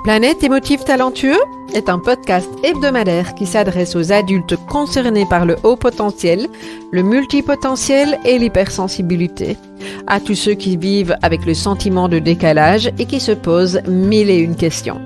Planète émotif talentueux est un podcast hebdomadaire qui s'adresse aux adultes concernés par le haut potentiel, le multipotentiel et l'hypersensibilité. À tous ceux qui vivent avec le sentiment de décalage et qui se posent mille et une questions.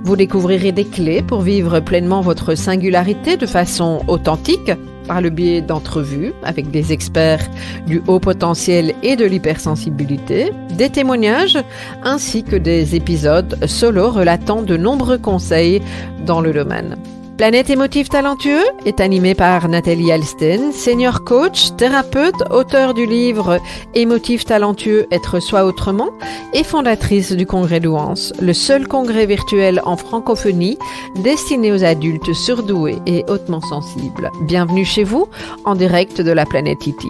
Vous découvrirez des clés pour vivre pleinement votre singularité de façon authentique, par le biais d'entrevues avec des experts du haut potentiel et de l'hypersensibilité, des témoignages ainsi que des épisodes solo relatant de nombreux conseils dans le domaine. Planète émotif talentueux est animé par Nathalie Alsten, senior coach, thérapeute, auteure du livre Émotif talentueux, être soi autrement et fondatrice du Congrès Douance, le seul congrès virtuel en francophonie destiné aux adultes surdoués et hautement sensibles. Bienvenue chez vous, en direct de la planète Iti.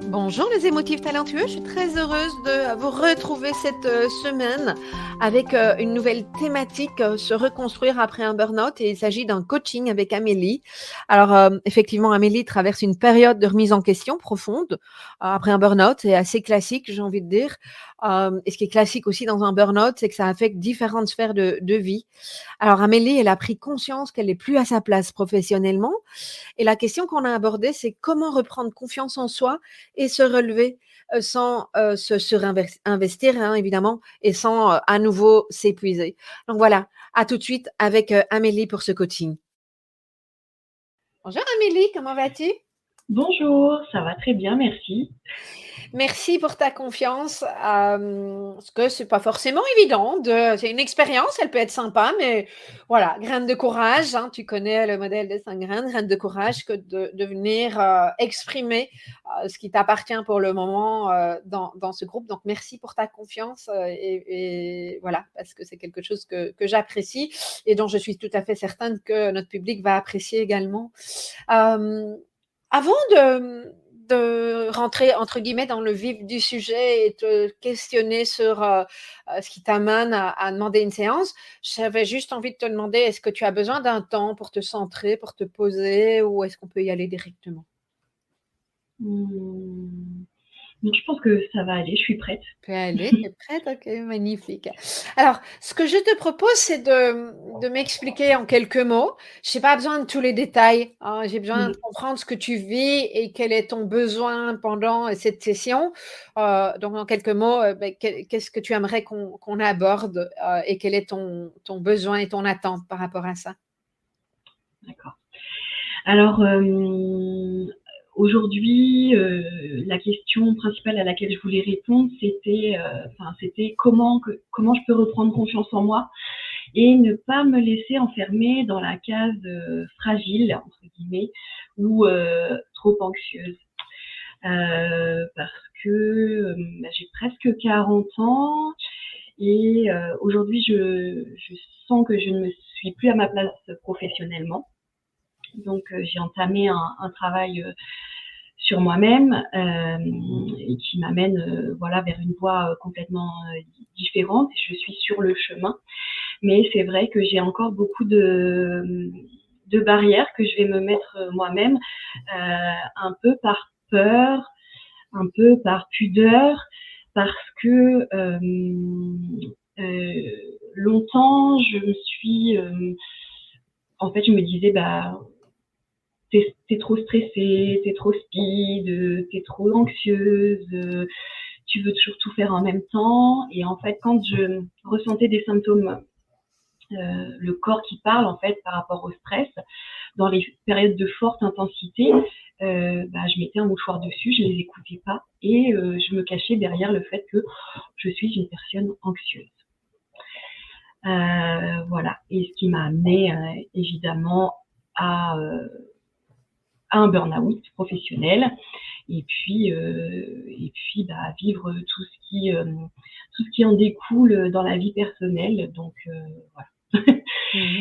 Bonjour les émotifs talentueux, je suis très heureuse de vous retrouver cette semaine avec une nouvelle thématique, se reconstruire après un burn-out, et il s'agit d'un coaching avec Amélie. Alors effectivement, Amélie traverse une période de remise en question profonde après un burn-out, c'est assez classique, j'ai envie de dire. Et ce qui est classique aussi dans un burn-out, c'est que ça affecte différentes sphères de vie. Alors Amélie, elle a pris conscience qu'elle n'est plus à sa place professionnellement. Et la question qu'on a abordée, c'est comment reprendre confiance en soi et se relever sans se surinvestir, hein, évidemment, et sans à nouveau s'épuiser. Donc voilà, à tout de suite avec Amélie pour ce coaching. Bonjour Amélie, comment vas-tu? Bonjour, ça va très bien, merci. Merci pour ta confiance, parce que c'est pas forcément évident c'est une expérience, elle peut être sympa, mais voilà, graine de courage, hein, tu connais le modèle des 5 graines de courage que de venir exprimer ce qui t'appartient pour le moment dans ce groupe. Donc merci pour ta confiance et voilà, parce que c'est quelque chose que j'apprécie et dont je suis tout à fait certaine que notre public va apprécier également. Avant de rentrer entre guillemets dans le vif du sujet et te questionner sur ce qui t'amène à demander une séance, j'avais juste envie de te demander, est-ce que tu as besoin d'un temps pour te centrer, pour te poser, ou est-ce qu'on peut y aller directement? Donc je pense que ça va aller, je suis prête. Tu peux aller, tu es prête? OK, magnifique. Alors, ce que je te propose, c'est de m'expliquer en quelques mots. Je n'ai pas besoin de tous les détails, hein. J'ai besoin de comprendre ce que tu vis et quel est ton besoin pendant cette session. Donc en quelques mots, qu'est-ce que tu aimerais qu'on aborde, et quel est ton besoin et ton attente par rapport à ça? D'accord. Alors, aujourd'hui, la question principale à laquelle je voulais répondre, c'était comment je peux reprendre confiance en moi et ne pas me laisser enfermer dans la case fragile, entre guillemets, ou trop anxieuse. Parce que j'ai presque 40 ans et aujourd'hui, je sens que je ne me suis plus à ma place professionnellement. Donc, j'ai entamé un travail sur moi-même et qui m'amène voilà, vers une voie complètement différente. Je suis sur le chemin, mais c'est vrai que j'ai encore beaucoup de barrières que je vais me mettre moi-même, un peu par peur, un peu par pudeur, parce que longtemps, je me suis... en fait, je me disais, bah, t'es trop stressée, t'es trop speed, t'es trop anxieuse, tu veux toujours tout faire en même temps. Et en fait, quand je ressentais des symptômes, le corps qui parle en fait par rapport au stress, dans les périodes de forte intensité, je mettais un mouchoir dessus, je les écoutais pas et je me cachais derrière le fait que je suis une personne anxieuse. Voilà. Et ce qui m'a amené évidemment à un burn-out professionnel et puis vivre tout ce qui en découle dans la vie personnelle. Donc voilà.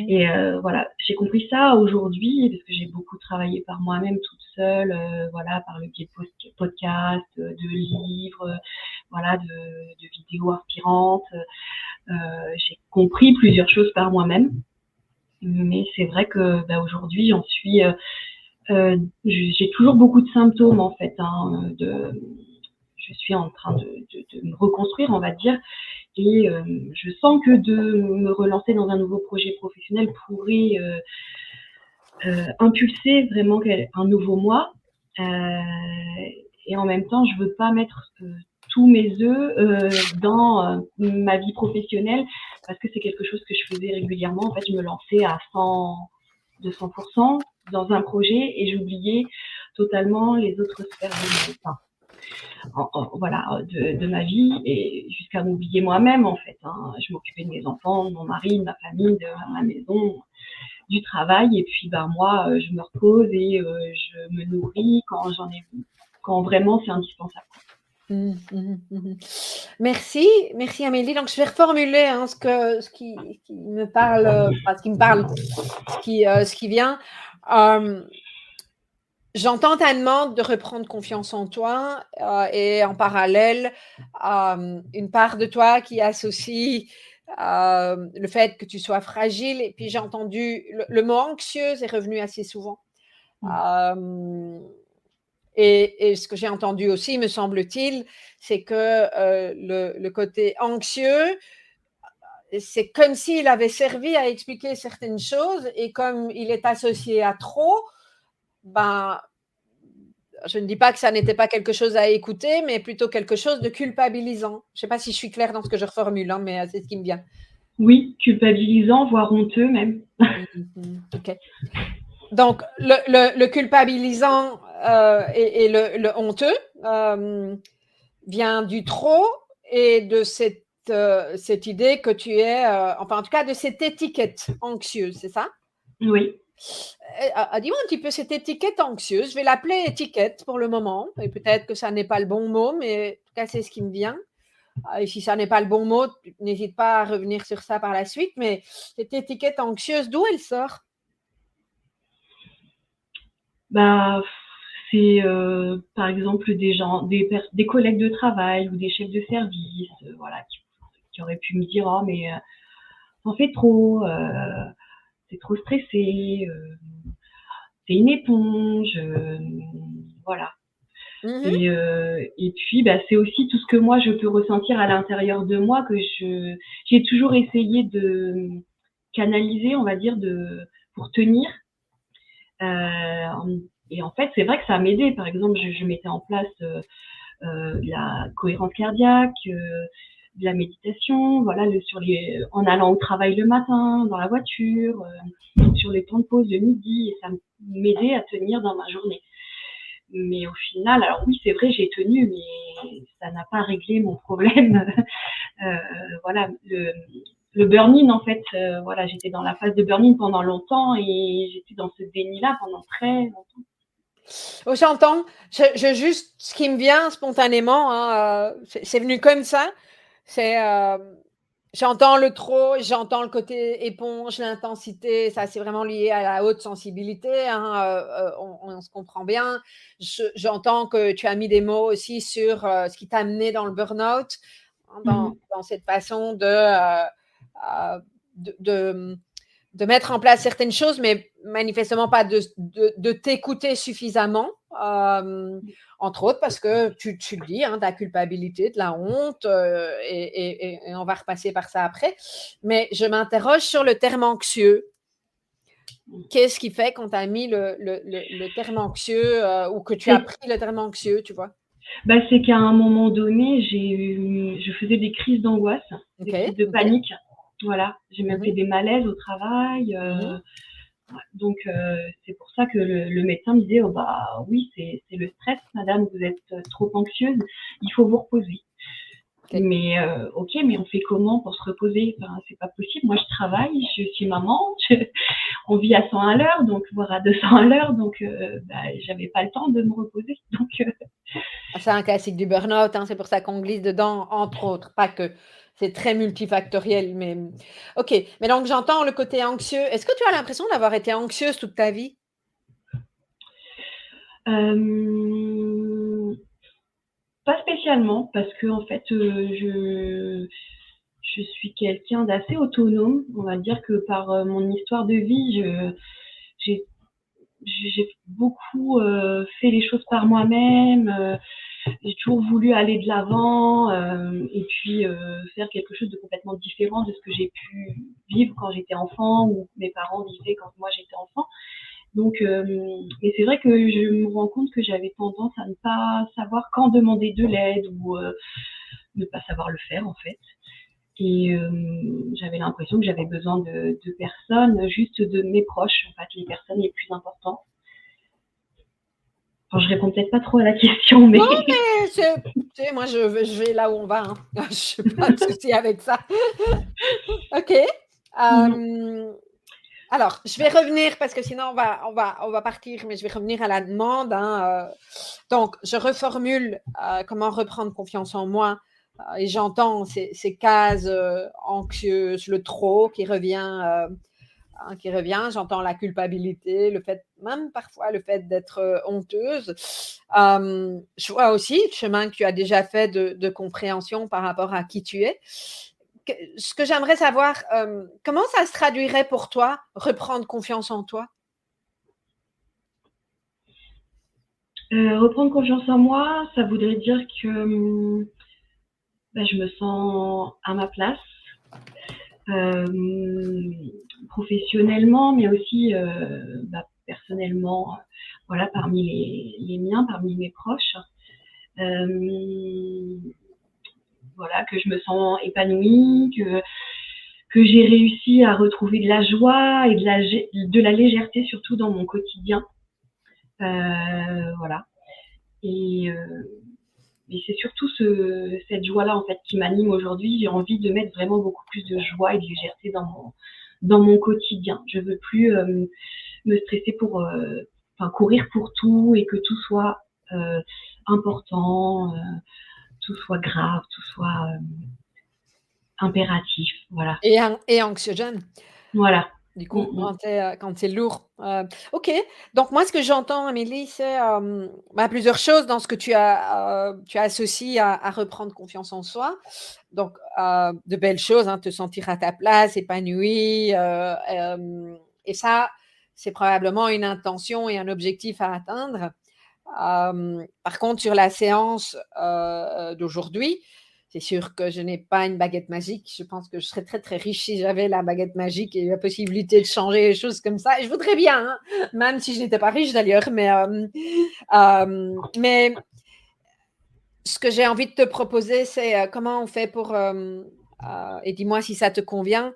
Et voilà, j'ai compris ça aujourd'hui parce que j'ai beaucoup travaillé par moi-même toute seule, voilà, par le biais de podcasts, de livres, voilà, de vidéos inspirantes. J'ai compris plusieurs choses par moi-même, mais c'est vrai que aujourd'hui j'en suis j'ai toujours beaucoup de symptômes en fait, je suis en train de me reconstruire, on va dire, Et je sens que de me relancer dans un nouveau projet professionnel pourrait impulser vraiment un nouveau moi. Et en même temps, je veux pas mettre tous mes œufs dans ma vie professionnelle parce que c'est quelque chose que je faisais régulièrement. En fait, je me lançais à 200% dans un projet et j'oubliais totalement les autres sphères de ma vie et jusqu'à m'oublier moi-même en fait. Je m'occupais de mes enfants, de mon mari, de ma famille, de ma maison, du travail et puis moi je me repose et je me nourris quand vraiment c'est indispensable. Merci, merci Amélie. Donc je vais reformuler ce qui me parle, ce qui me parle, ce qui vient. J'entends ta demande de reprendre confiance en toi et en parallèle, une part de toi qui associe le fait que tu sois fragile. Et puis j'ai entendu le mot anxieuse est revenu assez souvent. Et ce que j'ai entendu aussi, me semble-t-il, c'est que le côté anxieux, c'est comme s'il avait servi à expliquer certaines choses et comme il est associé à trop, je ne dis pas que ça n'était pas quelque chose à écouter, mais plutôt quelque chose de culpabilisant. Je ne sais pas si je suis claire dans ce que je reformule, mais c'est ce qui me vient. Oui, culpabilisant, voire honteux même. Ok. Donc, le culpabilisant et le honteux vient du trop et de cette idée que tu es, enfin en tout cas de cette étiquette anxieuse, c'est ça? Oui. Dis-moi un petit peu cette étiquette anxieuse. Je vais l'appeler étiquette pour le moment. Et peut-être que ça n'est pas le bon mot, mais en tout cas, c'est ce qui me vient. Et si ça n'est pas le bon mot, n'hésite pas à revenir sur ça par la suite. Mais cette étiquette anxieuse, d'où elle sort? C'est par exemple des collègues de travail ou des chefs de service, qui auraient pu me dire oh mais t'en fais trop, t'es trop stressé, t'es une éponge, voilà. Et puis c'est aussi tout ce que moi je peux ressentir à l'intérieur de moi que j'ai toujours essayé de canaliser, on va dire, pour tenir. Et en fait, c'est vrai que ça m'aidait. Par exemple, je mettais en place la cohérence cardiaque, de la méditation, voilà, en allant au travail le matin, dans la voiture, sur les temps de pause de midi, et ça m'aidait à tenir dans ma journée. Mais au final, alors oui, c'est vrai, j'ai tenu, mais ça n'a pas réglé mon problème. Voilà, le burn-in, en fait, voilà, j'étais dans la phase de burn-in pendant longtemps et j'étais dans ce déni-là pendant très longtemps. Oh, j'entends. Juste ce qui me vient spontanément, c'est venu comme ça. C'est j'entends le trop, j'entends le côté éponge, l'intensité. Ça, c'est vraiment lié à la haute sensibilité. On se comprend bien. J'entends que tu as mis des mots aussi sur ce qui t'a amené dans le burn-out, dans cette façon de mettre en place certaines choses, mais manifestement pas de t'écouter suffisamment, entre autres parce que tu le dis, de la culpabilité, de la honte, et on va repasser par ça après. Mais je m'interroge sur le terme anxieux. Qu'est-ce qui fait qu'on t'a mis le terme anxieux ou que tu as pris le terme anxieux, tu vois? C'est qu'à un moment donné, je faisais des crises d'angoisse, des crises de panique. Voilà, j'ai même fait des malaises au travail. Donc, c'est pour ça que le médecin me disait, oui, c'est le stress, madame, vous êtes trop anxieuse, il faut vous reposer. Mais ok, mais on fait comment pour se reposer? C'est pas possible. Moi, je travaille, je suis maman, on vit à 100 à l'heure, donc voire à 200 à l'heure, donc j'avais pas le temps de me reposer. Donc, c'est un classique du burn-out, c'est pour ça qu'on glisse dedans, entre autres, pas que. C'est très multifactoriel, mais ok. Mais donc j'entends le côté anxieux. Est-ce que tu as l'impression d'avoir été anxieuse toute ta vie? Pas spécialement, parce que en fait, je suis quelqu'un d'assez autonome. On va dire que par mon histoire de vie, j'ai beaucoup fait les choses par moi-même. j'ai toujours voulu aller de l'avant et puis faire quelque chose de complètement différent de ce que j'ai pu vivre quand j'étais enfant ou mes parents vivaient quand moi j'étais enfant. Donc, et c'est vrai que je me rends compte que j'avais tendance à ne pas savoir quand demander de l'aide ou ne pas savoir le faire en fait. Et j'avais l'impression que j'avais besoin de personnes, juste de mes proches, en fait, les personnes les plus importantes. Enfin, je réponds peut-être pas trop à la question, mais... Non, mais tu sais, moi, je vais là où on va. Hein. Je n'ai pas de souci avec ça. OK. Alors, je vais revenir parce que sinon, on va partir, mais je vais revenir à la demande. Hein. Donc, je reformule comment reprendre confiance en moi. Et j'entends ces cases anxieuses, le trop qui revient. J'entends la culpabilité, le fait, même parfois le fait d'être honteuse. Je vois aussi le chemin que tu as déjà fait de compréhension par rapport à qui tu es. Ce que j'aimerais savoir, comment ça se traduirait pour toi, reprendre confiance en toi? Reprendre confiance en moi, ça voudrait dire que je me sens à ma place, professionnellement, mais aussi personnellement, voilà, parmi les miens, parmi mes proches. Voilà, que je me sens épanouie, que j'ai réussi à retrouver de la joie et de la légèreté, surtout dans mon quotidien. Voilà. Et c'est surtout cette joie-là en fait qui m'anime aujourd'hui. J'ai envie de mettre vraiment beaucoup plus de joie et de légèreté dans mon quotidien. Je veux plus me stresser pour courir pour tout et que tout soit important, tout soit grave, tout soit impératif. Voilà. Et anxiogène. Voilà. Du coup, quand c'est lourd. OK. Donc, moi, ce que j'entends, Amélie, c'est plusieurs choses dans ce que tu associes à reprendre confiance en soi. Donc, de belles choses, hein, te sentir à ta place, épanouie. Et ça, c'est probablement une intention et un objectif à atteindre. Par contre, sur la séance d'aujourd'hui, c'est sûr que je n'ai pas une baguette magique. Je pense que je serais très, très riche si j'avais la baguette magique et la possibilité de changer les choses comme ça. Et je voudrais bien, hein, même si je n'étais pas riche d'ailleurs. Mais ce que j'ai envie de te proposer, c'est comment on fait pour, et dis-moi si ça te convient,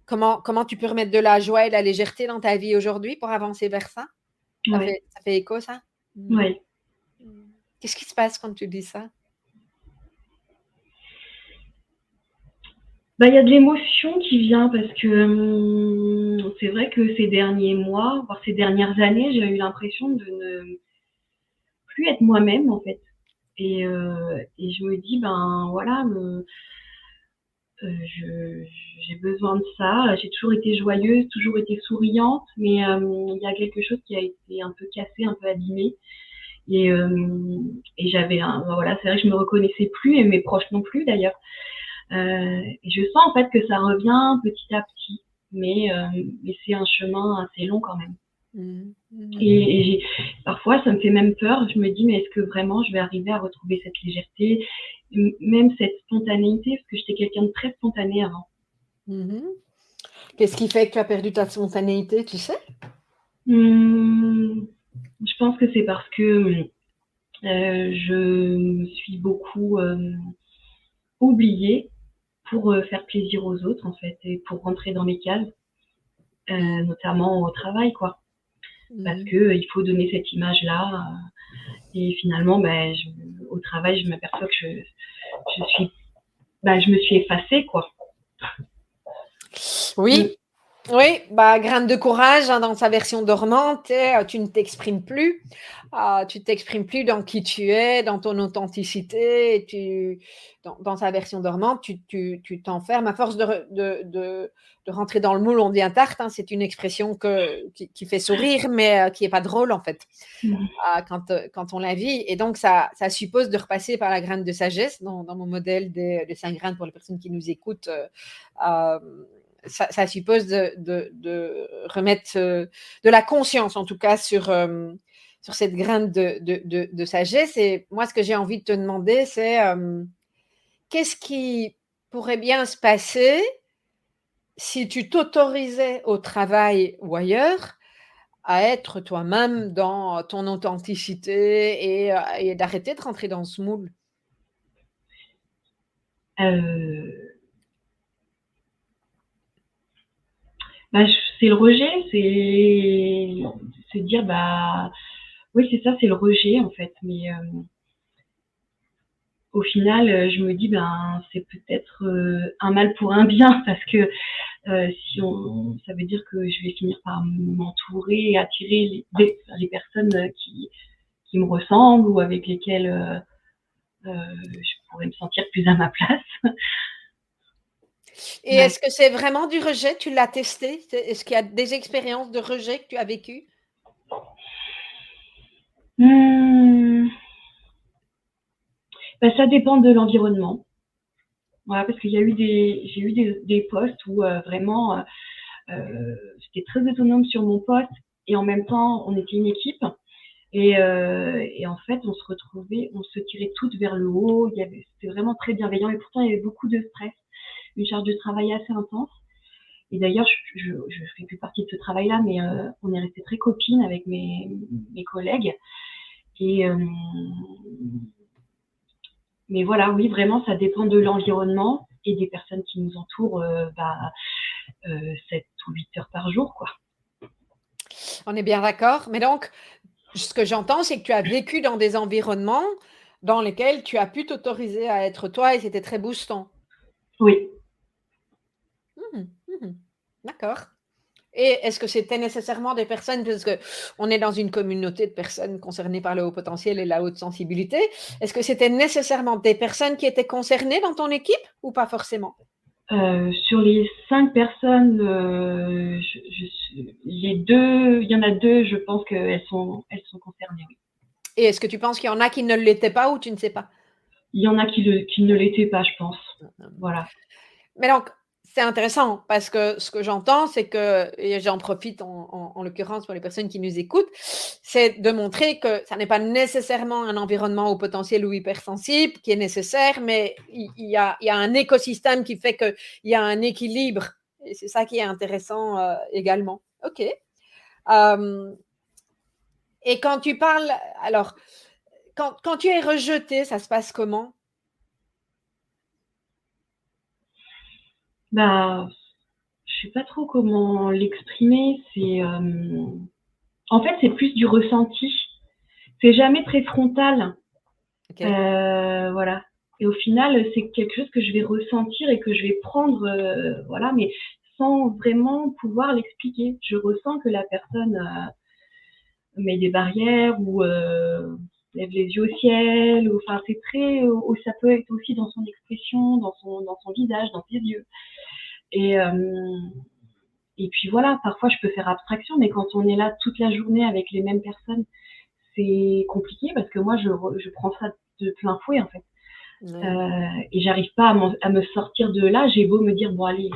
comment tu peux remettre de la joie et de la légèreté dans ta vie aujourd'hui pour avancer vers ça? Ça fait écho, ça? Oui. Qu'est-ce qui se passe quand tu dis ça? Il y a de l'émotion qui vient parce que c'est vrai que ces derniers mois, voire ces dernières années, j'ai eu l'impression de ne plus être moi-même en fait. Et je me dis, voilà, j'ai besoin de ça. J'ai toujours été joyeuse, toujours été souriante, mais il y a quelque chose qui a été un peu cassé, un peu abîmé. Et j'avais voilà, c'est vrai que je me reconnaissais plus et mes proches non plus d'ailleurs. Et je sens en fait que ça revient petit à petit, mais c'est un chemin assez long quand même. Et parfois ça me fait même peur. Je me dis mais est-ce que vraiment je vais arriver à retrouver cette légèreté, même cette spontanéité, parce que j'étais quelqu'un de très spontané avant. Qu'est-ce qui fait que tu as perdu ta spontanéité, tu sais? Je pense que c'est parce que je me suis beaucoup oubliée pour faire plaisir aux autres en fait et pour rentrer dans les cases, notamment au travail quoi. Parce que il faut donner cette image-là et finalement au travail je m'aperçois que je me suis effacée quoi. Oui. Oui, graine de courage hein, dans sa version dormante, tu ne t'exprimes plus. Tu t'exprimes plus dans qui tu es, dans ton authenticité. Dans sa version dormante, tu t'enfermes à force de rentrer dans le moule. On dit un tarte, hein, c'est une expression qui fait sourire, mais qui n'est pas drôle en fait quand on la vit. Et donc, ça suppose de repasser par la graine de sagesse dans mon modèle des 5 graines pour les personnes qui nous écoutent. Ça suppose de remettre de la conscience, en tout cas, sur sur cette graine de sagesse. Et moi, ce que j'ai envie de te demander, c'est qu'est-ce qui pourrait bien se passer si tu t'autorisais au travail ou ailleurs à être toi-même dans ton authenticité et d'arrêter de rentrer dans ce moule? Bah, c'est le rejet, c'est dire, bah, oui, c'est ça, c'est le rejet, en fait. Mais au final, je me dis, ben, c'est peut-être un mal pour un bien, parce que si ça veut dire que je vais finir par m'entourer et attirer les personnes qui me ressemblent ou avec lesquelles je pourrais me sentir plus à ma place. Et Ouais. est-ce que c'est vraiment du rejet? Tu l'as testé? Est-ce qu'il y a des expériences de rejet que tu as vécues? Mmh. Bah, ça dépend de l'environnement. Voilà, parce qu'il y a eu j'ai eu des postes où vraiment j'étais très autonome sur mon poste et en même temps on était une équipe et en fait on se retrouvait, on se tirait toutes vers le haut. C'était vraiment très bienveillant et pourtant il y avait beaucoup de stress, une charge de travail assez intense. Et d'ailleurs je fais plus partie de ce travail-là, mais on est resté très copines avec mes collègues et mais voilà, oui, vraiment, ça dépend de l'environnement et des personnes qui nous entourent, 7 ou 8 heures par jour, quoi. On est bien d'accord. Mais donc, ce que j'entends, c'est que tu as vécu dans des environnements dans lesquels tu as pu t'autoriser à être toi et c'était très boostant. Oui. Mmh, mmh. D'accord. Et est-ce que c'était nécessairement des personnes, parce qu'on est dans une communauté de personnes concernées par le haut potentiel et la haute sensibilité, est-ce que c'était nécessairement des personnes qui étaient concernées dans ton équipe ou pas forcément? Sur les 5 personnes, il y en a 2, je pense elles sont concernées, oui. Et est-ce que tu penses qu'il y en a qui ne l'étaient pas ou tu ne sais pas? Il y en a qui ne l'étaient pas, je pense. Voilà. Mais donc, c'est intéressant parce que ce que j'entends, c'est que, et j'en profite en l'occurrence pour les personnes qui nous écoutent, c'est de montrer que ça n'est pas nécessairement un environnement au potentiel ou hypersensible qui est nécessaire, mais il y a un écosystème qui fait qu'il y a un équilibre. Et c'est ça qui est intéressant également. OK. Et quand tu parles, alors, quand tu es rejeté, ça se passe comment? Bah, je sais pas trop comment l'exprimer. En fait, c'est plus du ressenti. C'est jamais très frontal. OK. Voilà. Et au final, c'est quelque chose que je vais ressentir et que je vais prendre, voilà, mais sans vraiment pouvoir l'expliquer. Je ressens que la personne met des barrières ou lève les yeux au ciel. Ou, enfin, c'est très. Ou ça peut être aussi dans son expression, dans son visage, dans ses yeux. Et, euh, et puis voilà, parfois je peux faire abstraction, mais quand on est là toute la journée avec les mêmes personnes, c'est compliqué parce que moi je prends ça de plein fouet en fait. Ouais. Et j'arrive pas à me sortir de là. J'ai beau me dire, bon allez,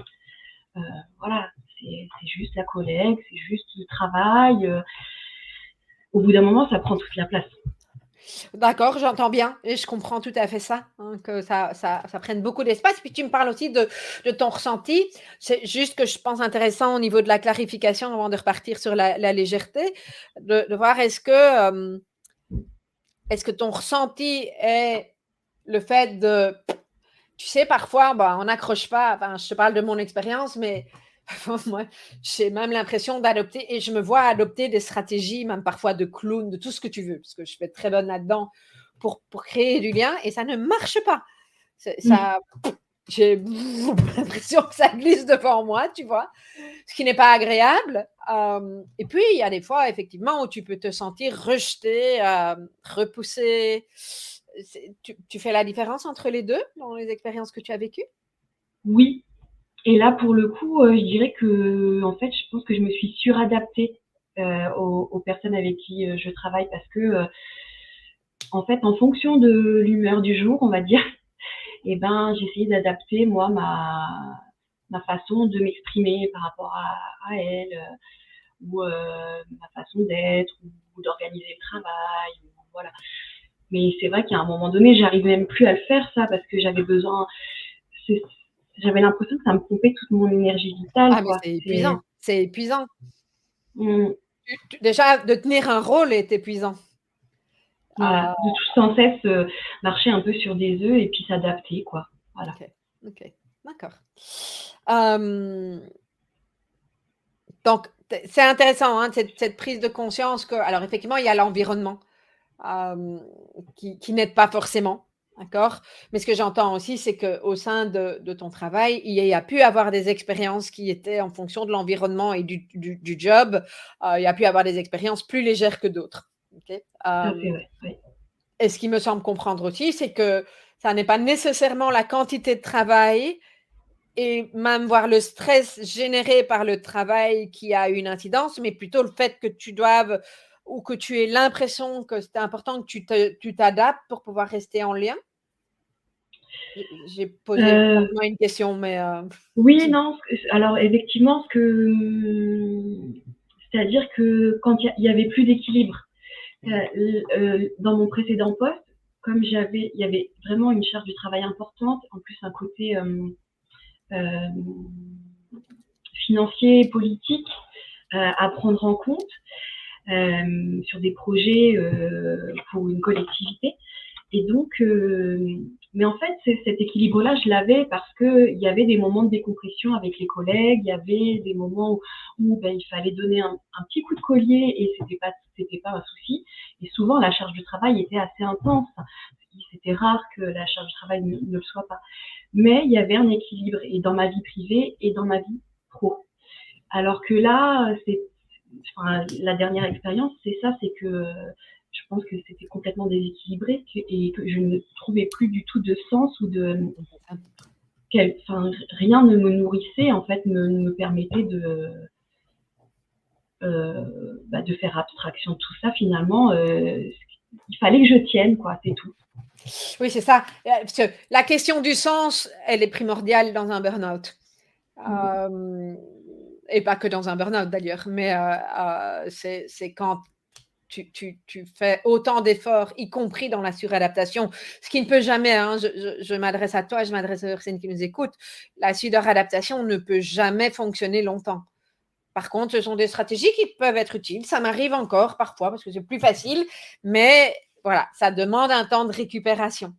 euh, voilà, c'est juste la collègue, c'est juste le travail. Au bout d'un moment, ça prend toute la place. D'accord, j'entends bien et je comprends tout à fait ça, hein, que ça prenne beaucoup d'espace. Puis tu me parles aussi de ton ressenti. C'est juste que je pense intéressant au niveau de la clarification avant de repartir sur la légèreté, de voir est-ce que ton ressenti est le fait de, tu sais, parfois, bah, on n'accroche pas, enfin, je te parle de mon expérience, mais moi, j'ai même l'impression d'adopter, et je me vois adopter des stratégies, même parfois de clown, de tout ce que tu veux, parce que je fais très bonne là-dedans pour créer du lien, et ça ne marche pas. Mm. Ça, j'ai l'impression que ça glisse devant moi, tu vois, ce qui n'est pas agréable. Et puis, il y a des fois, effectivement, où tu peux te sentir rejeté, repoussé. Tu fais la différence entre les deux dans les expériences que tu as vécues? Oui. Et là, pour le coup, je dirais que, en fait, je pense que je me suis suradaptée aux personnes avec qui je travaille parce que, en fait, en fonction de l'humeur du jour, on va dire, et ben, j'ai essayé d'adapter ma façon de m'exprimer par rapport à elle. ou ma façon d'être, ou d'organiser le travail, voilà. Mais c'est vrai qu'à un moment donné, j'arrivais même plus à le faire, ça, parce que j'avais l'impression que ça me pompait toute mon énergie vitale, Ah, mais quoi. c'est épuisant, c'est épuisant. Mmh, Déjà, de tenir un rôle est épuisant. voilà, de tout sans cesse marcher un peu sur des œufs et puis s'adapter, quoi. Voilà. OK, d'accord. Hem, donc c'est intéressant, hein, cette prise de conscience que alors effectivement, il y a l'environnement, hem, qui n'aide pas forcément, d'accord? Mais ce que j'entends aussi, c'est qu'au sein de ton travail, il y a pu avoir des expériences qui étaient en fonction de l'environnement et du job, il y a pu avoir des expériences plus légères que d'autres, OK? Tout à fait, ouais, ouais. Et ce qui me semble comprendre aussi, c'est que ça n'est pas nécessairement la quantité de travail et même voir le stress généré par le travail qui a une incidence, mais plutôt le fait que tu doives ou que tu aies l'impression que c'est important que tu t'adaptes pour pouvoir rester en lien? J'ai posé Heu, probablement une question, mais oui, dis non, alors effectivement, c'est-à-dire que quand il y avait plus d'équilibre, dans mon précédent poste, comme il y avait vraiment une charge du travail importante, en plus un côté financier, politique à prendre en compte sur des projets pour une collectivité. Et donc, mais en fait, cet équilibre-là, je l'avais parce qu'il y avait des moments de décompression avec les collègues, il y avait des moments où ben, il fallait donner un petit coup de collier et c'était pas un souci. Et souvent, la charge de travail était assez intense. C'était rare que la charge de travail ne le soit pas. Mais il y avait un équilibre et dans ma vie privée et dans ma vie pro. Alors que là, la dernière expérience, c'est ça, c'est que je pense que c'était complètement déséquilibré et que je ne trouvais plus du tout de sens ou rien ne me nourrissait, en fait, ne me permettait de faire abstraction de tout ça finalement. Il fallait que je tienne, quoi, c'est tout. oui, c'est ça, parce que la question du sens, elle est primordiale dans un burn-out. Mmh. Hem et pas que dans un burn-out d'ailleurs, mais c'est quand tu fais autant d'efforts, y compris dans la suradaptation, ce qui ne peut jamais, hein, je m'adresse à toi, je m'adresse aux personnes qui nous écoutent, la suradaptation ne peut jamais fonctionner longtemps. Par contre, ce sont des stratégies qui peuvent être utiles. Ça m'arrive encore parfois parce que c'est plus facile, mais voilà, ça demande un temps de récupération.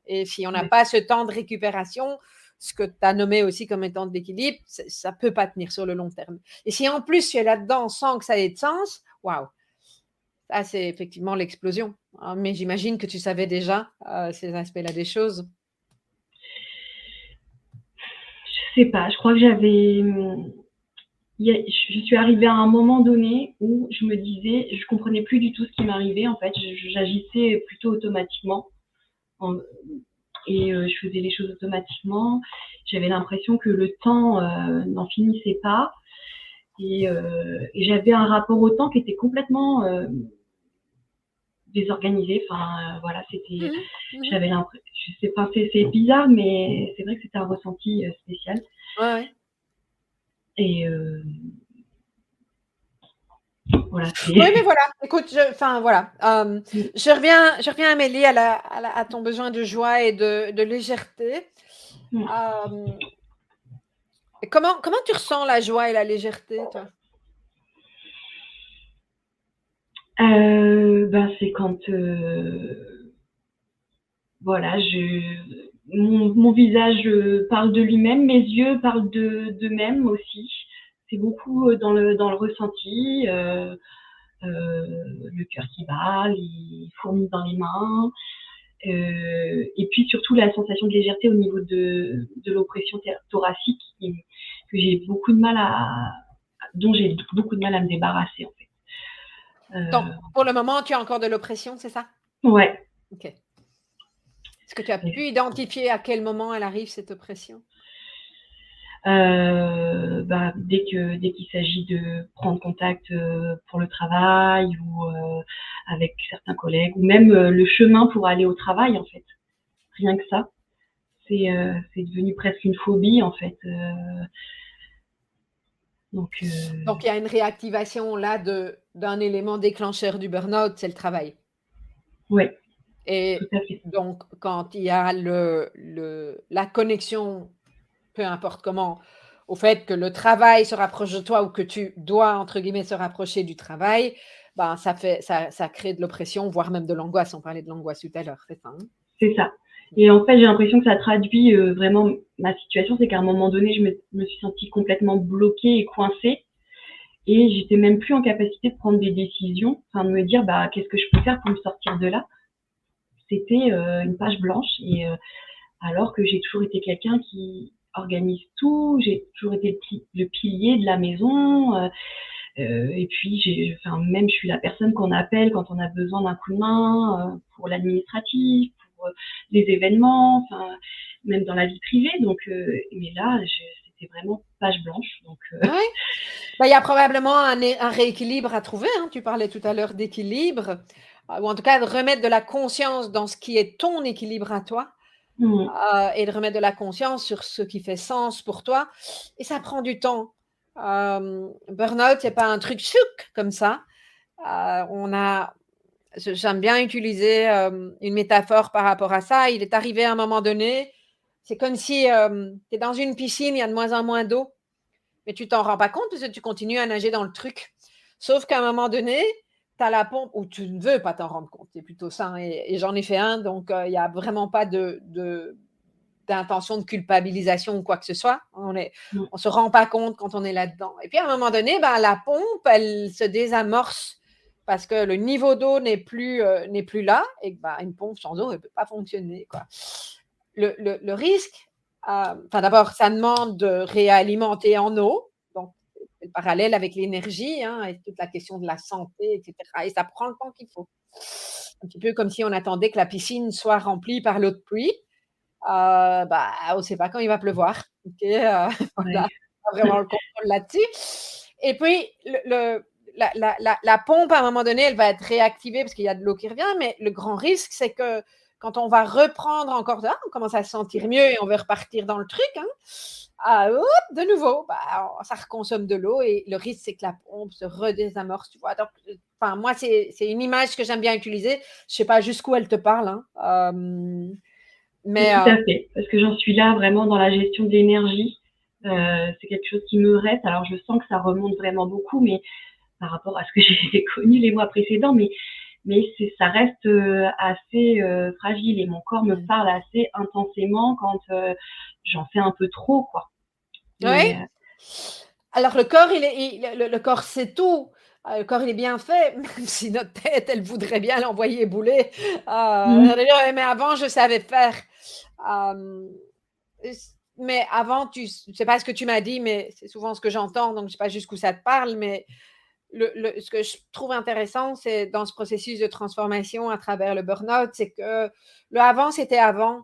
Et si on n'a Ouais. pas ce temps de récupération, ce que tu as nommé aussi comme étant d'équilibre, ça ne peut pas tenir sur le long terme. Et si en plus tu es là-dedans sans que ça ait de sens, waouh, ça c'est effectivement l'explosion. Hein. Mais j'imagine que tu savais déjà ces aspects-là des choses. Je sais pas, je crois que je suis arrivée à un moment donné où je me disais, je comprenais plus du tout ce qui m'arrivait. En fait, j'agissais plutôt automatiquement en- et je faisais les choses automatiquement. J'avais l'impression que le temps n'en finissait pas et j'avais un rapport au temps qui était complètement désorganisé. Enfin, voilà, Mhm, mhm. j'avais l'impression, je sais pas, c'est bizarre, mais c'est vrai que c'était un ressenti spécial. Ouais, ouais. Et voilà, Oui, mais voilà, écoute, enfin voilà, je reviens Amélie à ton besoin de joie et de légèreté. Euh, comment tu ressens la joie et la légèreté, toi? ben, c'est quand voilà, mon visage parle de lui-même, mes yeux parlent d'eux-mêmes aussi. C'est beaucoup dans le ressenti, le cœur qui bat, les fourmis dans les mains, et puis surtout la sensation de légèreté au niveau de l'oppression thoracique que j'ai beaucoup de mal dont j'ai beaucoup de mal à me débarrasser en fait. Donc, pour le moment, tu as encore de l'oppression, c'est ça? Ouais. OK. Est-ce que tu as pu identifier à quel moment elle arrive, cette oppression? Bah, dès qu'il s'agit de prendre contact pour le travail ou avec certains collègues ou même le chemin pour aller au travail en fait. Rien que ça, c'est devenu presque une phobie en fait. Donc, Donc, il y a une réactivation là d'un élément déclencheur du burn-out, c'est le travail. ouais, tout Et à fait. donc, quand il y a la connexion, peu importe comment, au fait que le travail se rapproche de toi ou que tu dois, entre guillemets, se rapprocher du travail, ben, ça crée de l'oppression, voire même de l'angoisse. On parlait de l'angoisse tout à l'heure, c'est ça, hein? C'est ça. Et en fait, j'ai l'impression que ça traduit vraiment ma situation, c'est qu'à un moment donné, je me suis sentie complètement bloquée et coincée. Et j'étais même plus en capacité de prendre des décisions, enfin de me dire bah qu'est-ce que je peux faire pour me sortir de là. C'était une page blanche et alors que j'ai toujours été quelqu'un qui organise tout, j'ai toujours été le pilier de la maison. Et puis enfin même je suis la personne qu'on appelle quand on a besoin d'un coup de main pour l'administratif, pour les événements, enfin même dans la vie privée. Donc mais là c'était vraiment page blanche. Donc Ouais. Bah, il y a probablement un rééquilibre à trouver, hein. Tu parlais tout à l'heure d'équilibre, ou en tout cas de remettre de la conscience dans ce qui est ton équilibre à toi, et de remettre de la conscience sur ce qui fait sens pour toi et ça prend du temps. Burn-out, c'est pas un truc chouk comme ça. On a J'aime bien utiliser, une métaphore par rapport à ça. Il est arrivé à un moment donné, c'est comme si, tu es dans une piscine, il y a de moins en moins d'eau. Mais tu t'en rends pas compte parce que tu continues à nager dans le truc. Sauf qu'à un moment donné, tu as la pompe ou tu ne veux pas t'en rendre compte. C'est plutôt ça, hein, et j'en ai fait un, donc il y a vraiment pas d'intention de culpabilisation ou quoi que ce soit. On se rend pas compte quand on est là-dedans. Et puis à un moment donné, ben, la pompe, elle se désamorce parce que le niveau d'eau n'est plus là et que ben, une pompe sans eau, elle peut pas fonctionner, quoi. Le risque, enfin d'abord, ça demande de réalimenter en eau, donc c'est le parallèle avec l'énergie, hein, et toute la question de la santé, et cetera, et ça prend le temps qu'il faut. Un petit peu comme si on attendait que la piscine soit remplie par l'eau de pluie, bah, on ne sait pas quand il va pleuvoir, OK, ouais. voilà, pas vraiment le contrôle là-dessus et puis la pompe, à un moment donné, elle va être réactivée parce qu'il y a de l'eau qui revient, mais le grand risque, c'est que quand on va reprendre encore on commence à se sentir mieux et on veut repartir dans le truc, hein, hop, de nouveau, bah, ça reconsomme de l'eau et le risque, c'est que la pompe se redésamorce, tu vois? Donc, enfin, moi, c'est une image que j'aime bien utiliser. Je sais pas jusqu'où elle te parle, hein, Mais mais tout à fait, parce que j'en suis là vraiment dans la gestion de l'énergie. C'est quelque chose qui me reste. Alors je sens que ça remonte vraiment beaucoup, mais par rapport à ce que j'ai connu les mois précédents, mais ça reste assez fragile et mon corps me parle assez intensément quand j'en fais un peu trop, quoi. Mais oui. Alors le corps, le corps sait tout. Le corps, il est bien fait, même si notre tête, elle voudrait bien l'envoyer bouler. Elle va dire: «Ouais, mais avant, je savais faire». Hem, mais avant, je sais pas ce que tu m'as dit, mais c'est souvent ce que j'entends, donc je sais pas jusqu'où ça te parle, mais ce que je trouve intéressant, c'est dans ce processus de transformation à travers le burn-out, c'est que le avant, c'était avant.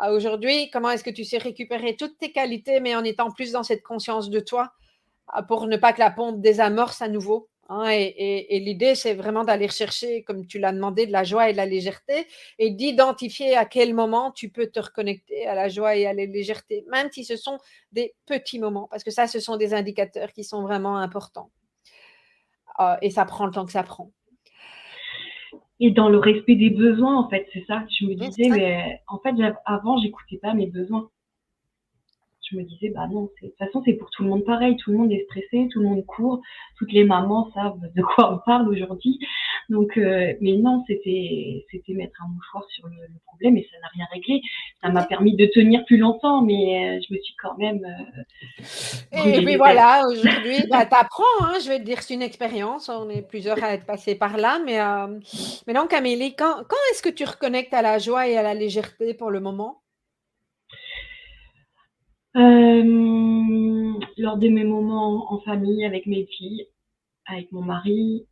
Aujourd'hui, comment est-ce que tu sais récupérer toutes tes qualités, mais en étant plus dans cette conscience de toi, pour ne pas que la pompe désamorce à nouveau, hein, et l'idée, c'est vraiment d'aller chercher, comme tu l'as demandé, de la joie et de la légèreté et d'identifier à quel moment tu peux te reconnecter à la joie et à la légèreté, même si ce sont des petits moments, parce que ça, ce sont des indicateurs qui sont vraiment importants. Et ça prend le temps que ça prend. et dans le respect des besoins, en fait, c'est ça. Je me Mmh, disais, c'est ça. mais en fait, avant, j'écoutais pas mes besoins. Je me disais, bah non, de toute façon, c'est pour tout le monde pareil. Tout le monde est stressé, tout le monde court. Toutes les mamans savent de quoi on parle aujourd'hui. Donc, mais non, c'était mettre un mouchoir sur le problème et ça n'a rien réglé. Ça m'a OK. permis de tenir plus longtemps, mais je me suis quand même Et brûlé puis les ailes. voilà, aujourd'hui, bah, tu apprends, hein, je vais te dire, c'est une expérience. On est plusieurs à être passés par là, mais donc Amélie, quand est-ce que tu reconnectes à la joie et à la légèreté pour le moment? Lors de mes moments en famille, avec mes filles, avec mon mari,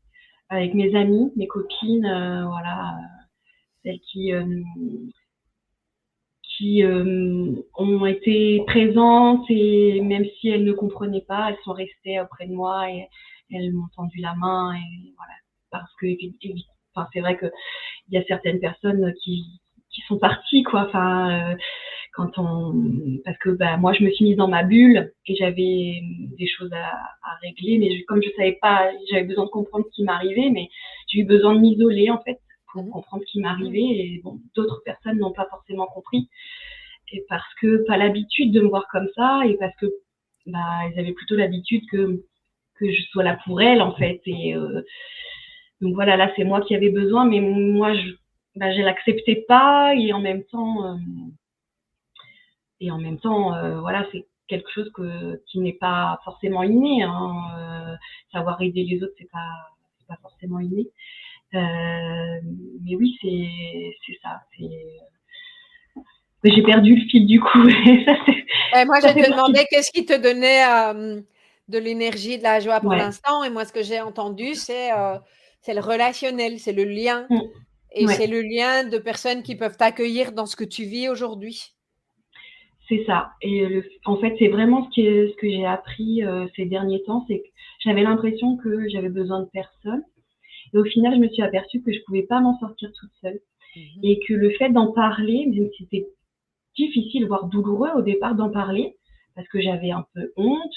avec mes amies, mes copines, voilà, celles qui ont été présentes et même si elles ne comprenaient pas, elles sont restées auprès de moi et elles m'ont tendu la main et voilà. Parce que enfin, c'est vrai qu'il y a certaines personnes qui sont parties, quoi. Enfin, parce que moi je me suis mise dans ma bulle et j'avais des choses à régler, mais comme je savais pas, j'avais besoin de comprendre ce qui m'arrivait, mais j'ai eu besoin de m'isoler en fait pour comprendre ce qui m'arrivait, et bon, d'autres personnes n'ont pas forcément compris, et parce que pas l'habitude de me voir comme ça, et parce que ils avaient plutôt l'habitude que je sois là pour elles en fait, et donc voilà, là c'est moi qui avais besoin, mais moi je l'acceptais pas, et en même temps voilà, c'est quelque chose qui n'est pas forcément inné, hein. Savoir aider les autres, c'est pas forcément inné. Mais oui, c'est ça. J'ai perdu le fil du coup. Moi, je te demandais qu'est-ce qui te donnait de l'énergie, de la joie pour l'instant. Et moi, ce que j'ai entendu, c'est le relationnel, c'est le lien. Et c'est le lien de personnes qui peuvent t'accueillir dans ce que tu vis aujourd'hui. C'est ça. Et en fait, c'est vraiment ce que j'ai appris ces derniers temps, c'est que j'avais l'impression que j'avais besoin de personne. Et au final, je me suis aperçue que je pouvais pas m'en sortir toute seule. Et que le fait d'en parler, même si c'était difficile, voire douloureux au départ d'en parler, parce que j'avais un peu honte,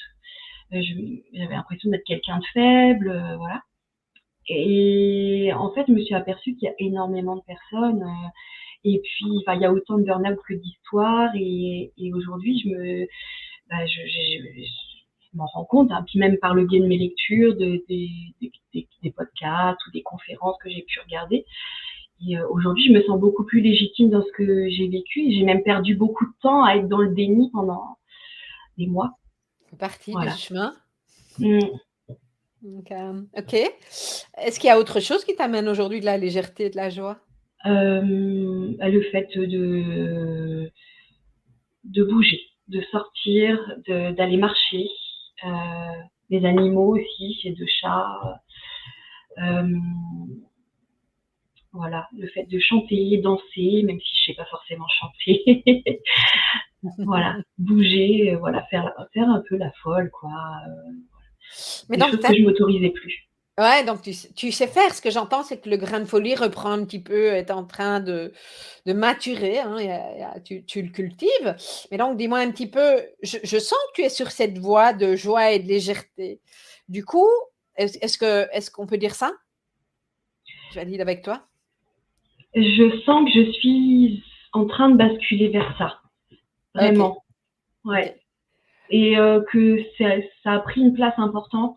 j'avais l'impression d'être quelqu'un de faible, voilà. Et en fait, je me suis aperçue qu'il y a énormément de personnes, et puis il y a autant de burn-out que d'histoires, et aujourd'hui je m'en rends compte, hein, puis même par le biais de mes lectures, des podcasts ou des conférences que j'ai pu regarder. Et aujourd'hui, je me sens beaucoup plus légitime dans ce que j'ai vécu, et j'ai même perdu beaucoup de temps à être dans le déni pendant des mois. C'est partie du chemin. Donc, ok. Est-ce qu'il y a autre chose qui t'amène aujourd'hui de la légèreté et de la joie? Le fait de bouger, de sortir, d'aller marcher, des animaux aussi, et de chats. Voilà, le fait de chanter, danser, même si je sais pas forcément chanter. Voilà, bouger, voilà, faire un peu la folle, quoi. Mais des choses que je m'autorisais plus. Ouais, donc tu sais faire. Ce que j'entends, c'est que le grain de folie reprend un petit peu, est en train de maturer, hein, tu le cultives. Mais donc, dis-moi un petit peu, je sens que tu es sur cette voie de joie et de légèreté. Du coup, est-ce qu'on peut dire ça? Je valide avec toi? Je sens que je suis en train de basculer vers ça. Vraiment. Okay. Ouais. Okay. Et que ça a pris une place importante.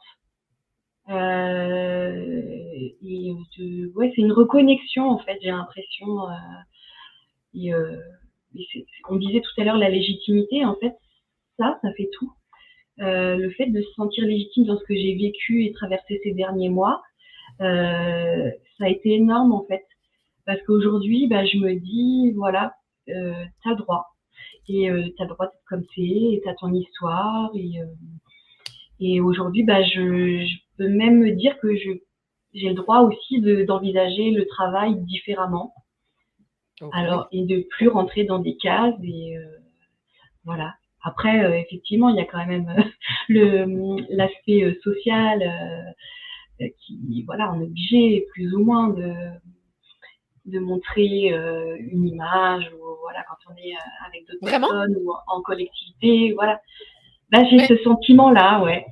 Ouais, c'est une reconnexion, en fait, j'ai l'impression. On disait tout à l'heure la légitimité, en fait, ça fait tout. Le fait de se sentir légitime dans ce que j'ai vécu et traversé ces derniers mois, ça a été énorme, en fait. Parce qu'aujourd'hui, je me dis, voilà, t'as le droit. Et t'as le droit d'être comme c'est, et t'as ton histoire. Et aujourd'hui, je peux même me dire que j'ai le droit aussi d'envisager le travail différemment. Okay. Alors, et de plus rentrer dans des cases, et voilà. Après, effectivement, il y a quand même l'aspect social qui, voilà, on est obligé plus ou moins de montrer une image, ou voilà, quand on est avec d'autres personnes ou en collectivité, voilà. Là, j'ai ce sentiment-là, ouais.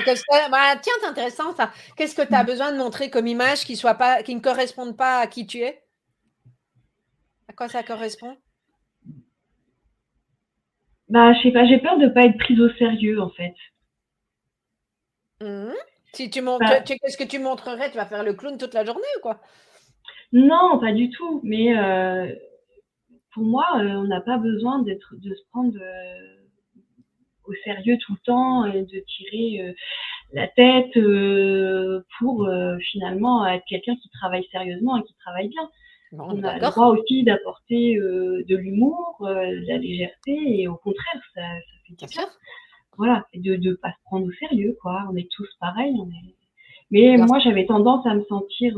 Tiens, c'est intéressant ça. Qu'est-ce que tu as besoin de montrer comme image qui ne corresponde pas à qui tu es? À quoi ça correspond? Je sais pas, j'ai peur de pas être prise au sérieux, en fait. Si tu montres, qu'est-ce que tu montrerais? Tu vas faire le clown toute la journée ou quoi? Non, pas du tout. Mais pour moi, on n'a pas besoin de se prendre au sérieux tout le temps, et de tirer la tête pour finalement être quelqu'un qui travaille sérieusement et qui travaille bien. On a le droit aussi d'apporter de l'humour, de la légèreté, et au contraire, ça fait du bien. Voilà, et de pas se prendre au sérieux, quoi. On est tous pareils. Mais moi, j'avais tendance à me sentir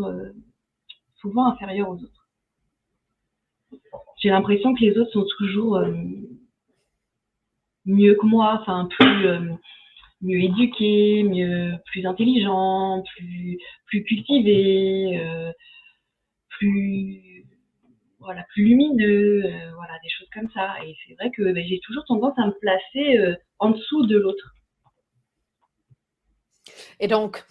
souvent inférieure aux autres. J'ai l'impression que les autres sont toujours mieux que moi, enfin mieux éduqués, plus intelligents, plus cultivés, plus voilà, plus lumineux, voilà, des choses comme ça. Et c'est vrai que j'ai toujours tendance à me placer en dessous de l'autre. Et donc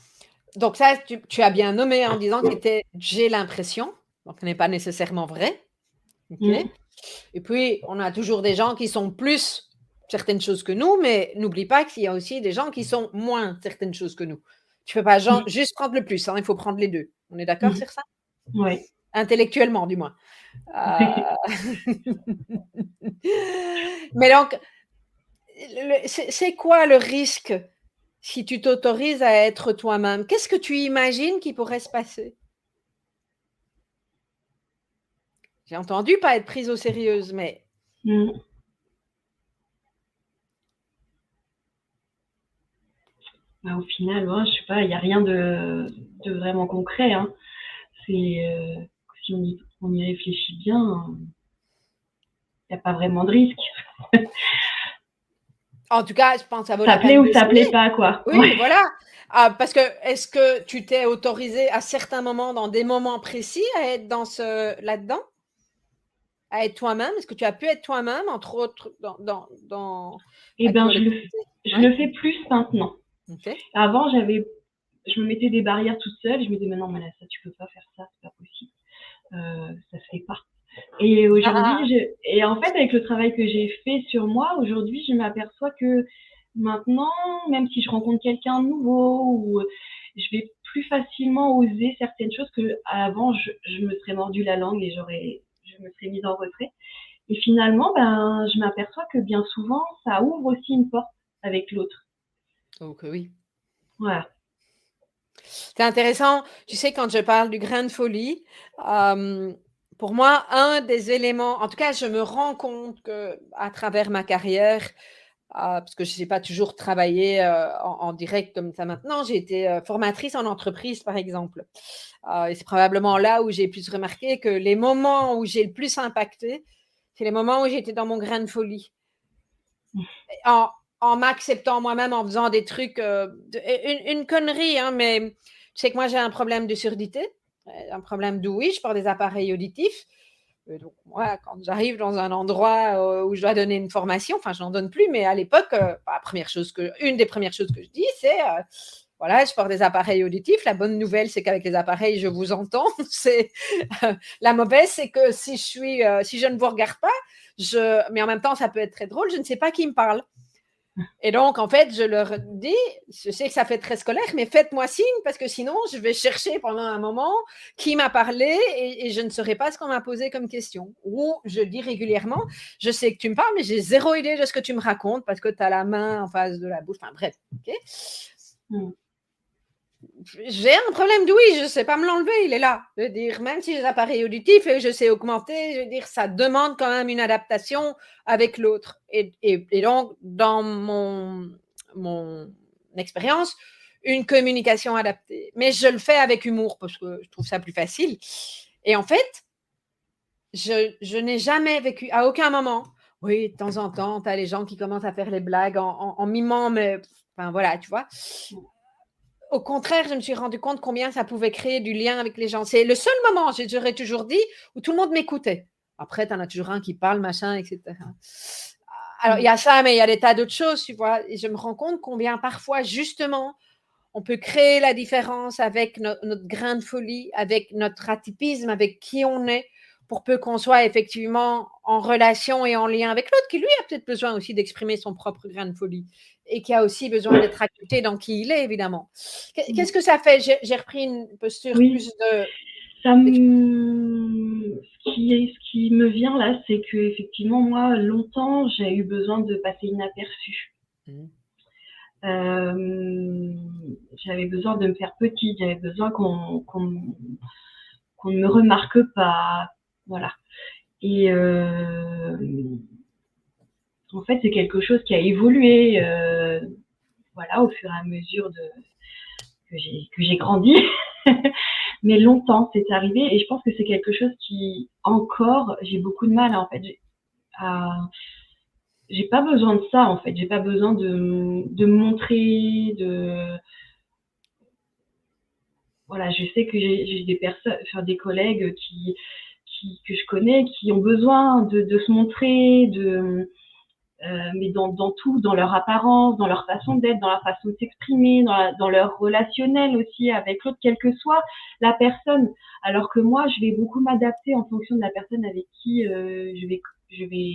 ça, tu as bien nommé en disant que c'était j'ai l'impression, donc ce n'est pas nécessairement vrai. Ok. Mm. Et puis, on a toujours des gens qui sont plus certaines choses que nous, mais n'oublie pas qu'il y a aussi des gens qui sont moins certaines choses que nous. Tu ne peux pas juste prendre le plus, hein, il faut prendre les deux. On est d'accord Mm. sur ça? Ouais. Intellectuellement, du moins. Mais donc, c'est quoi le risque si tu t'autorises à être toi-même? Qu'est-ce que tu imagines qui pourrait se passer? J'ai entendu pas être prise au sérieux, mais Mm. Bah, au final, ouais, je sais pas, il n'y a rien de vraiment concret. Hein. C'est si on y réfléchit bien, il n'y a pas vraiment de risque. en tout cas, je pense que ça vaut Ça la plaît peine ou ça plaît d'essayer. pas, quoi. Oui, Ouais. voilà. Parce que est-ce que tu t'es autorisé à certains moments, dans des moments précis, à être là-dedans, à être toi-même? Est-ce que tu as pu être toi-même, entre autres, dans Eh la ben, collectivité? je Ouais. le fais plus maintenant. Ok. Avant, je me mettais des barrières toute seule. Je me disais, mais non, mais là, ça, tu peux pas faire ça, c'est pas possible. Ça se fait pas. Et aujourd'hui, et en fait, avec le travail que j'ai fait sur moi, aujourd'hui, je m'aperçois que maintenant, même si je rencontre quelqu'un de nouveau, ou je vais plus facilement oser certaines choses que avant, je me serais mordu la langue et je me serais mise en retrait. Et finalement, ben, je m'aperçois que bien souvent, ça ouvre aussi une porte avec l'autre. Donc, oui. Voilà. C'est intéressant. Tu sais, quand je parle du grain de folie, pour moi, un des éléments, en tout cas, je me rends compte qu'à travers ma carrière, parce que je n'ai pas toujours travaillé en direct comme ça maintenant, j'ai été formatrice en entreprise, par exemple. Et c'est probablement là où j'ai pu se remarquer que les moments où j'ai le plus impacté, c'est les moments où j'étais dans mon grain de folie. En, en m'acceptant moi-même, en faisant des trucs, une connerie, hein, mais tu sais que moi j'ai un problème de surdité, un problème d'ouïe, je porte des appareils auditifs. Donc moi, quand j'arrive dans un endroit où je dois donner une formation, enfin je n'en donne plus, mais à l'époque, une des premières choses que je dis, c'est voilà, je porte des appareils auditifs. La bonne nouvelle, c'est qu'avec les appareils, je vous entends. La mauvaise, c'est que si je ne vous regarde pas, mais en même temps, ça peut être très drôle, je ne sais pas qui me parle. Et donc, en fait, je leur dis, je sais que ça fait très scolaire, mais faites-moi signe parce que sinon, je vais chercher pendant un moment qui m'a parlé et je ne saurais pas ce qu'on m'a posé comme question. Ou je dis régulièrement, je sais que tu me parles, mais j'ai zéro idée de ce que tu me racontes parce que tu as la main en face de la bouche. Enfin, bref. Okay. J'ai un problème d'ouïe, je ne sais pas me l'enlever, il est là. Je veux dire, même si j'ai des appareils auditifs et je sais augmenter, je veux dire, ça demande quand même une adaptation avec l'autre. Et donc, dans mon expérience, une communication adaptée. Mais je le fais avec humour parce que je trouve ça plus facile. Et en fait, je n'ai jamais vécu, à aucun moment, oui, de temps en temps, tu as les gens qui commencent à faire les blagues en mimant, mais enfin voilà, tu vois. Au contraire, je me suis rendu compte combien ça pouvait créer du lien avec les gens. C'est le seul moment, j'aurais toujours dit, où tout le monde m'écoutait. Après, tu en as toujours un qui parle, machin, etc. Alors, il y a ça, mais il y a des tas d'autres choses, tu vois. Et je me rends compte combien parfois, justement, on peut créer la différence avec notre grain de folie, avec notre atypisme, avec qui on est, pour peu qu'on soit effectivement en relation et en lien avec l'autre, qui lui a peut-être besoin aussi d'exprimer son propre grain de folie et qui a aussi besoin d'être accepté dans qui il est, évidemment. Qu'est-ce que ça fait? J'ai repris une posture plus de... Ce qui me vient là, c'est que effectivement, moi, longtemps, j'ai eu besoin de passer inaperçu. J'avais besoin de me faire petite, j'avais besoin qu'on ne me remarque pas, voilà. Et en fait, c'est quelque chose qui a évolué, voilà, au fur et à mesure que j'ai grandi. Mais longtemps, c'est arrivé, et je pense que c'est quelque chose qui, encore, j'ai beaucoup de mal, en fait. J'ai pas besoin de ça, en fait. J'ai pas besoin de me montrer, voilà, je sais que j'ai des personnes, enfin, des collègues qui que je connais, qui ont besoin de se montrer, mais dans tout, dans leur apparence, dans leur façon d'être, dans leur façon de s'exprimer, dans leur relationnel aussi avec l'autre, quelle que soit la personne. Alors que moi, je vais beaucoup m'adapter en fonction de la personne avec qui je vais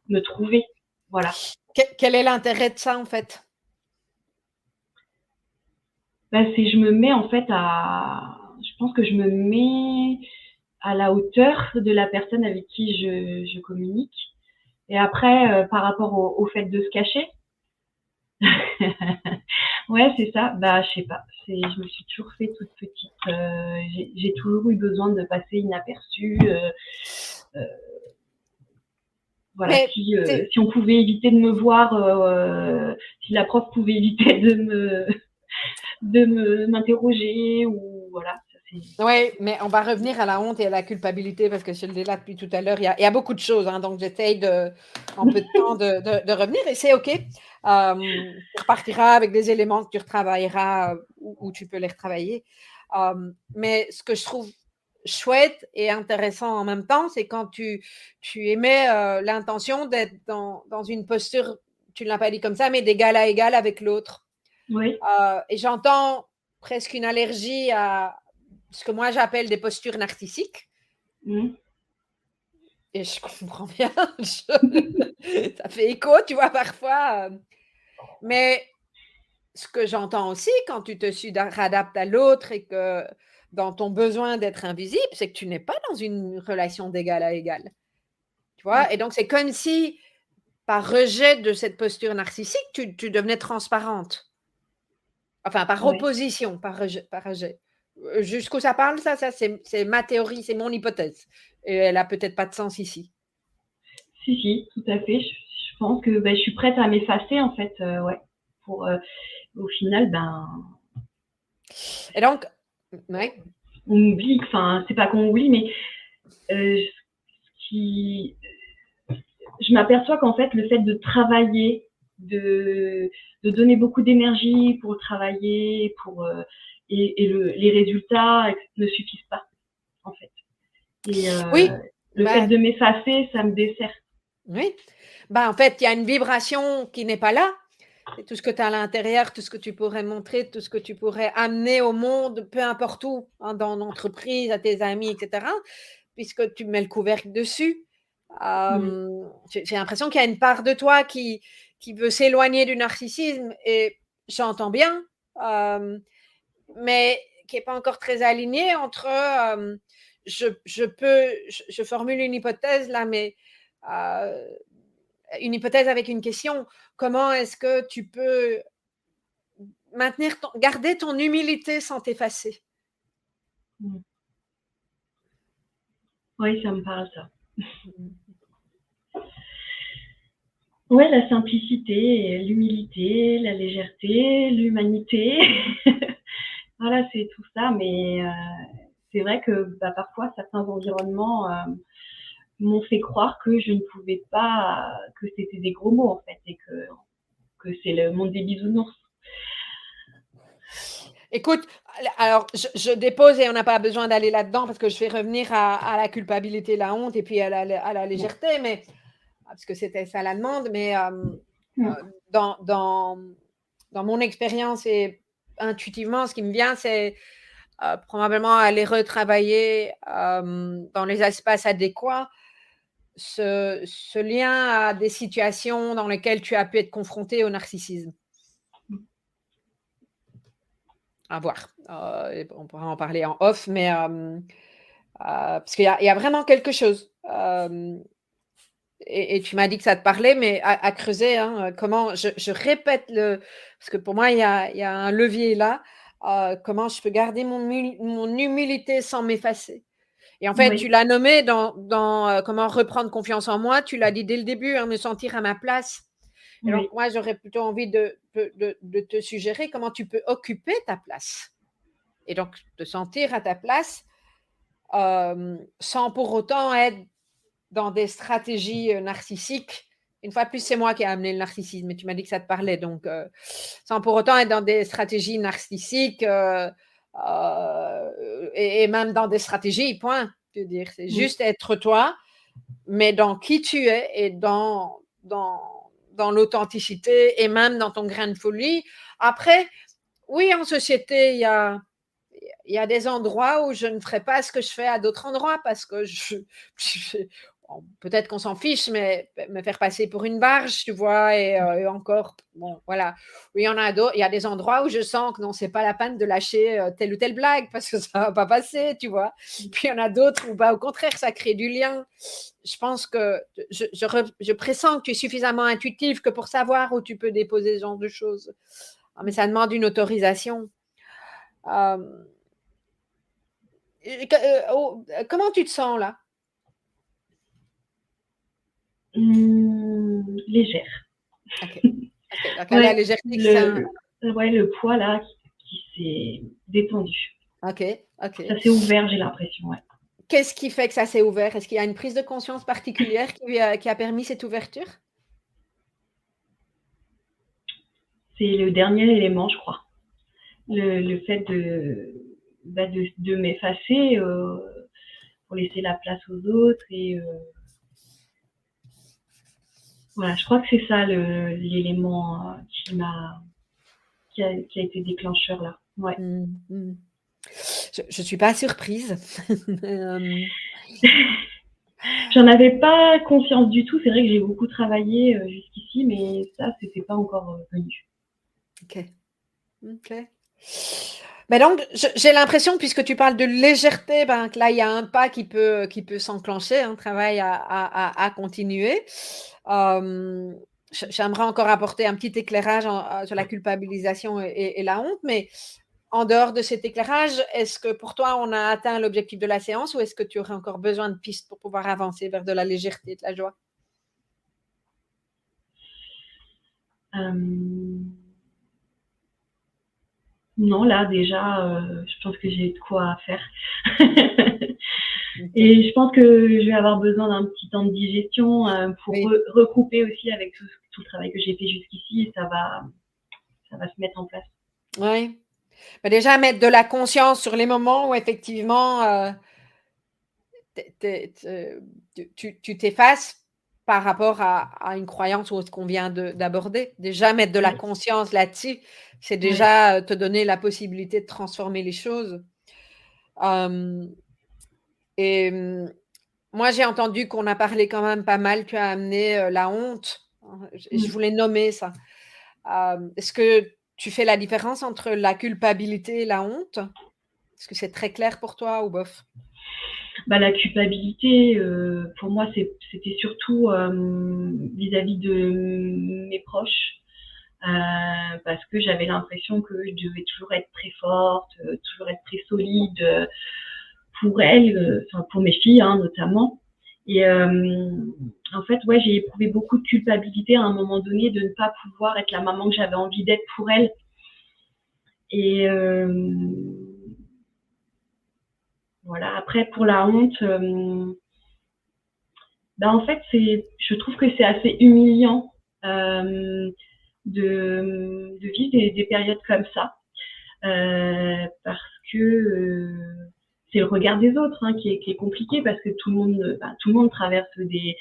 me trouver. Voilà. Quel est l'intérêt de ça, en fait? Je me mets en fait je pense que je me mets à la hauteur de la personne avec qui je communique. Et après, par rapport au fait de se cacher, ouais, c'est ça. Je sais pas. Je me suis toujours fait toute petite. J'ai toujours eu besoin de passer inaperçue. Voilà. Mais Si on pouvait éviter de me voir, si la prof pouvait éviter de m'interroger ou voilà. Oui, mais on va revenir à la honte et à la culpabilité parce que je le dis là depuis tout à l'heure. Il y a beaucoup de choses, hein, donc j'essaye en peu de temps de revenir et c'est OK. Tu repartiras avec des éléments que tu retravailleras où tu peux les retravailler. Mais ce que je trouve chouette et intéressant en même temps, c'est quand tu émets l'intention d'être dans une posture, tu ne l'as pas dit comme ça, mais d'égal à égal avec l'autre. Oui. Et j'entends presque une allergie à ce que moi j'appelle des postures narcissiques. Et je comprends bien. Ça fait écho, tu vois, parfois. Mais ce que j'entends aussi quand tu te suradaptes à l'autre et que dans ton besoin d'être invisible, c'est que tu n'es pas dans une relation d'égal à égal. Tu vois? Et donc, c'est comme si, par rejet de cette posture narcissique, tu devenais transparente. Enfin, par opposition, par rejet. Jusqu'où ça parle, ça c'est ma théorie, c'est mon hypothèse. Et elle a peut-être pas de sens ici. Si, tout à fait. Je pense que je suis prête à m'effacer, en fait, ouais. Pour, au final, Et donc, ouais. On oublie, enfin, c'est pas qu'on oublie, mais je m'aperçois qu'en fait, le fait de travailler, de donner beaucoup d'énergie pour travailler, les résultats ne suffisent pas, en fait. Et oui, le fait de m'effacer, ça me dessert. Oui. En fait, il y a une vibration qui n'est pas là. C'est tout ce que tu as à l'intérieur, tout ce que tu pourrais montrer, tout ce que tu pourrais amener au monde, peu importe où, hein, dans l'entreprise, à tes amis, etc., puisque tu mets le couvercle dessus. J'ai l'impression qu'il y a une part de toi qui veut s'éloigner du narcissisme, et j'entends bien, mais qui n'est pas encore très alignée entre je formule une hypothèse là, mais une hypothèse avec une question. Comment est-ce que tu peux garder ton humilité sans t'effacer? Oui, ça me parle, ça. Ouais, la simplicité, l'humilité, la légèreté, l'humanité. Voilà, c'est tout ça, mais c'est vrai que parfois certains environnements m'ont fait croire que je ne pouvais pas, que c'était des gros mots en fait, et que c'est le monde des bisounours. Écoute, alors je dépose et on n'a pas besoin d'aller là-dedans parce que je vais revenir à la culpabilité, la honte et puis à la légèreté, mais parce que c'était ça la demande, mais dans mon expérience et intuitivement, ce qui me vient, c'est probablement aller retravailler dans les espaces adéquats ce lien à des situations dans lesquelles tu as pu être confronté au narcissisme. À voir. On pourra en parler en off, mais parce qu'il y a vraiment quelque chose. Et tu m'as dit que ça te parlait, mais à creuser, hein, comment je répète parce que pour moi, il y a un levier là. Comment je peux garder mon humilité sans m'effacer. Et en fait, tu l'as nommé dans comment reprendre confiance en moi. Tu l'as dit dès le début, hein, me sentir à ma place. Et donc, moi, j'aurais plutôt envie de te suggérer comment tu peux occuper ta place. Et donc, te sentir à ta place sans pour autant être dans des stratégies narcissiques. Une fois de plus, c'est moi qui ai amené le narcissisme, mais tu m'as dit que ça te parlait. Donc, sans pour autant être dans des stratégies narcissiques et même dans des stratégies, point. Je veux dire, c'est Oui. juste être toi, mais dans qui tu es et dans l'authenticité et même dans ton grain de folie. Après, oui, en société, il y a des endroits où je ne ferai pas ce que je fais à d'autres endroits parce que bon, peut-être qu'on s'en fiche, mais me faire passer pour une barge, tu vois, et encore, bon, voilà. Oui, il y a des endroits où je sens que non, c'est pas la peine de lâcher telle ou telle blague parce que ça va pas passer, tu vois. Puis il y en a d'autres où, bah, au contraire, ça crée du lien. Je pense que je pressens que tu es suffisamment intuitif que pour savoir où tu peux déposer ce genre de choses. Mais ça demande une autorisation. Euh, comment tu te sens là? Légère. Ok. Donc, la Ouais, légèreté, ça. le poids là qui s'est détendu. Ok, ok. Ça s'est ouvert, j'ai l'impression, ouais. Qu'est-ce qui fait que ça s'est ouvert? Est-ce qu'il y a une prise de conscience particulière qui a permis cette ouverture? C'est le dernier élément, je crois. Le fait de m'effacer pour laisser la place aux autres et voilà, je crois que c'est ça l'élément qui a été déclencheur là. Ouais. Je suis pas surprise. J'en avais pas conscience du tout. C'est vrai que j'ai beaucoup travaillé jusqu'ici, mais ça, c'était pas encore venu. Ok. Ok. Ben donc, j'ai l'impression, puisque tu parles de légèreté, ben, que là, il y a un pas qui peut s'enclencher, un travail à continuer. J'aimerais encore apporter un petit éclairage sur la culpabilisation et la honte, mais en dehors de cet éclairage, est-ce que pour toi, on a atteint l'objectif de la séance ou est-ce que tu aurais encore besoin de pistes pour pouvoir avancer vers de la légèreté et de la joie? Non, là déjà, je pense que j'ai de quoi faire. Et je pense que je vais avoir besoin d'un petit temps de digestion pour Oui. recouper aussi avec tout le travail que j'ai fait jusqu'ici et ça va se mettre en place. Oui. Ben déjà, mettre de la conscience sur les moments où effectivement tu t'effaces par rapport à une croyance ou à ce qu'on vient d'aborder. Déjà, mettre de la Oui, conscience là-dessus, c'est oui. déjà te donner la possibilité de transformer les choses. Euh, et moi, j'ai entendu qu'on a parlé quand même pas mal, tu as amené la honte. Je Mm. voulais nommer ça. Est-ce que tu fais la différence entre la culpabilité et la honte? Est-ce que c'est très clair pour toi ou bof? Bah, la culpabilité, pour moi, c'était surtout vis-à-vis de mes proches, parce que j'avais l'impression que je devais toujours être très forte, toujours être très solide pour elles, enfin pour mes filles hein, notamment. Et en fait, ouais, j'ai éprouvé beaucoup de culpabilité à un moment donné de ne pas pouvoir être la maman que j'avais envie d'être pour elles. Et voilà. Après, pour la honte, ben en fait, je trouve que c'est assez humiliant de vivre des périodes comme ça, parce que c'est le regard des autres hein, qui est compliqué parce que tout le monde traverse des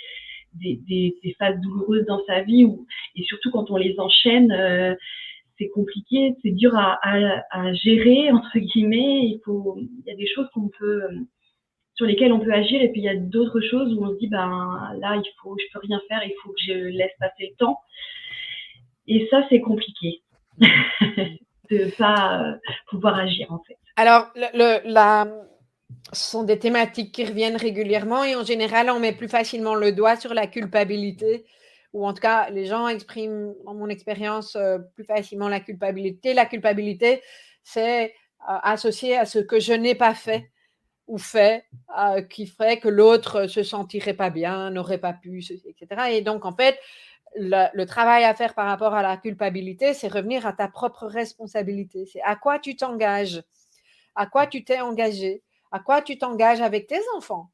phases douloureuses dans sa vie et surtout quand on les enchaîne, c'est compliqué, c'est dur à gérer entre guillemets. Il y a des choses sur lesquelles on peut agir et puis il y a d'autres choses où on se dit ben là je peux rien faire, il faut que je laisse passer le temps. Et ça c'est compliqué de pas pouvoir agir en fait. Alors, ce sont des thématiques qui reviennent régulièrement et en général, on met plus facilement le doigt sur la culpabilité ou en tout cas, les gens expriment, dans mon expérience, plus facilement la culpabilité. La culpabilité, c'est associé à ce que je n'ai pas fait ou fait, qui ferait que l'autre se sentirait pas bien, n'aurait pas pu, etc. Et donc, en fait, le travail à faire par rapport à la culpabilité, c'est revenir à ta propre responsabilité. C'est à quoi tu t'engages, à quoi tu t'es engagé, à quoi tu t'engages avec tes enfants,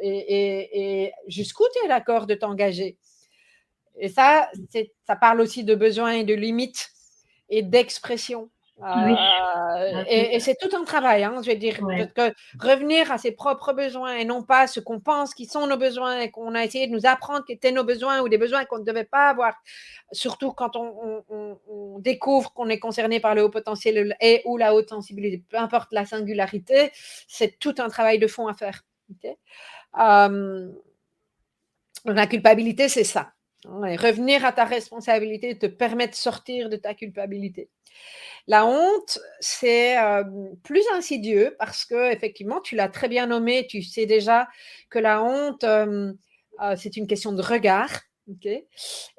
et jusqu'où tu es d'accord de t'engager. Et ça parle aussi de besoins et de limites et d'expression. Oui, ah, Et c'est tout un travail, hein, je veux dire, ouais. que revenir à ses propres besoins et non pas ce qu'on pense qui sont nos besoins et qu'on a essayé de nous apprendre qui étaient nos besoins ou des besoins qu'on ne devait pas avoir. Surtout quand on découvre qu'on est concerné par le haut potentiel et ou la haute sensibilité, peu importe la singularité, c'est tout un travail de fond à faire. Okay. La culpabilité, c'est ça. Revenir à ta responsabilité te permet de sortir de ta culpabilité. La honte, c'est plus insidieux parce que effectivement, tu l'as très bien nommé, tu sais déjà que la honte, c'est une question de regard. Okay.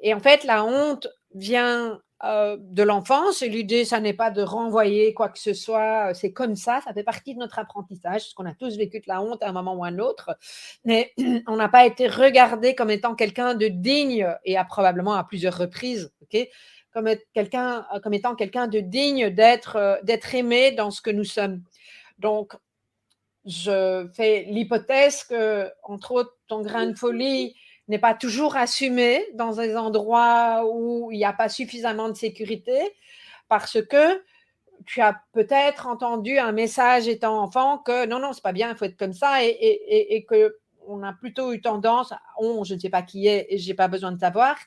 Et en fait, la honte vient de l'enfance et l'idée, ça n'est pas de renvoyer quoi que ce soit, c'est comme ça fait partie de notre apprentissage, parce qu'on a tous vécu de la honte à un moment ou à un autre, mais on n'a pas été regardé comme étant quelqu'un de digne et probablement à plusieurs reprises, okay, comme étant quelqu'un de digne d'être aimé dans ce que nous sommes. Donc, je fais l'hypothèse que, entre autres, ton grain de folie n'est pas toujours assumé dans des endroits où il n'y a pas suffisamment de sécurité, parce que tu as peut-être entendu un message étant enfant que non, non, c'est pas bien, il faut être comme ça, et que on a plutôt eu tendance, je ne sais pas qui est et je n'ai pas besoin de savoir,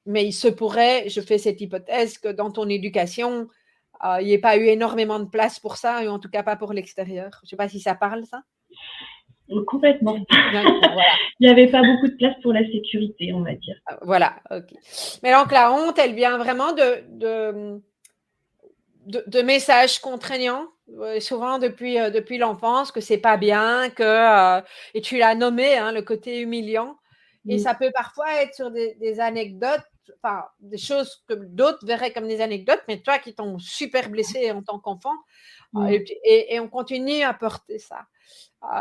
mais il se pourrait, je fais cette hypothèse, que dans ton éducation, il n'y ait pas eu énormément de place pour ça, et en tout cas pas pour l'extérieur. Je ne sais pas si ça parle, ça. Complètement. Voilà. Il n'y avait pas beaucoup de place pour la sécurité, on va dire. Voilà, ok. Mais donc la honte, elle vient vraiment de messages contraignants, souvent depuis l'enfance, que c'est pas bien, et tu l'as nommé, hein, le côté humiliant. Et ça peut parfois être sur des anecdotes, enfin, des choses que d'autres verraient comme des anecdotes, mais toi qui t'ont super blessé en tant qu'enfant, et on continue à porter ça.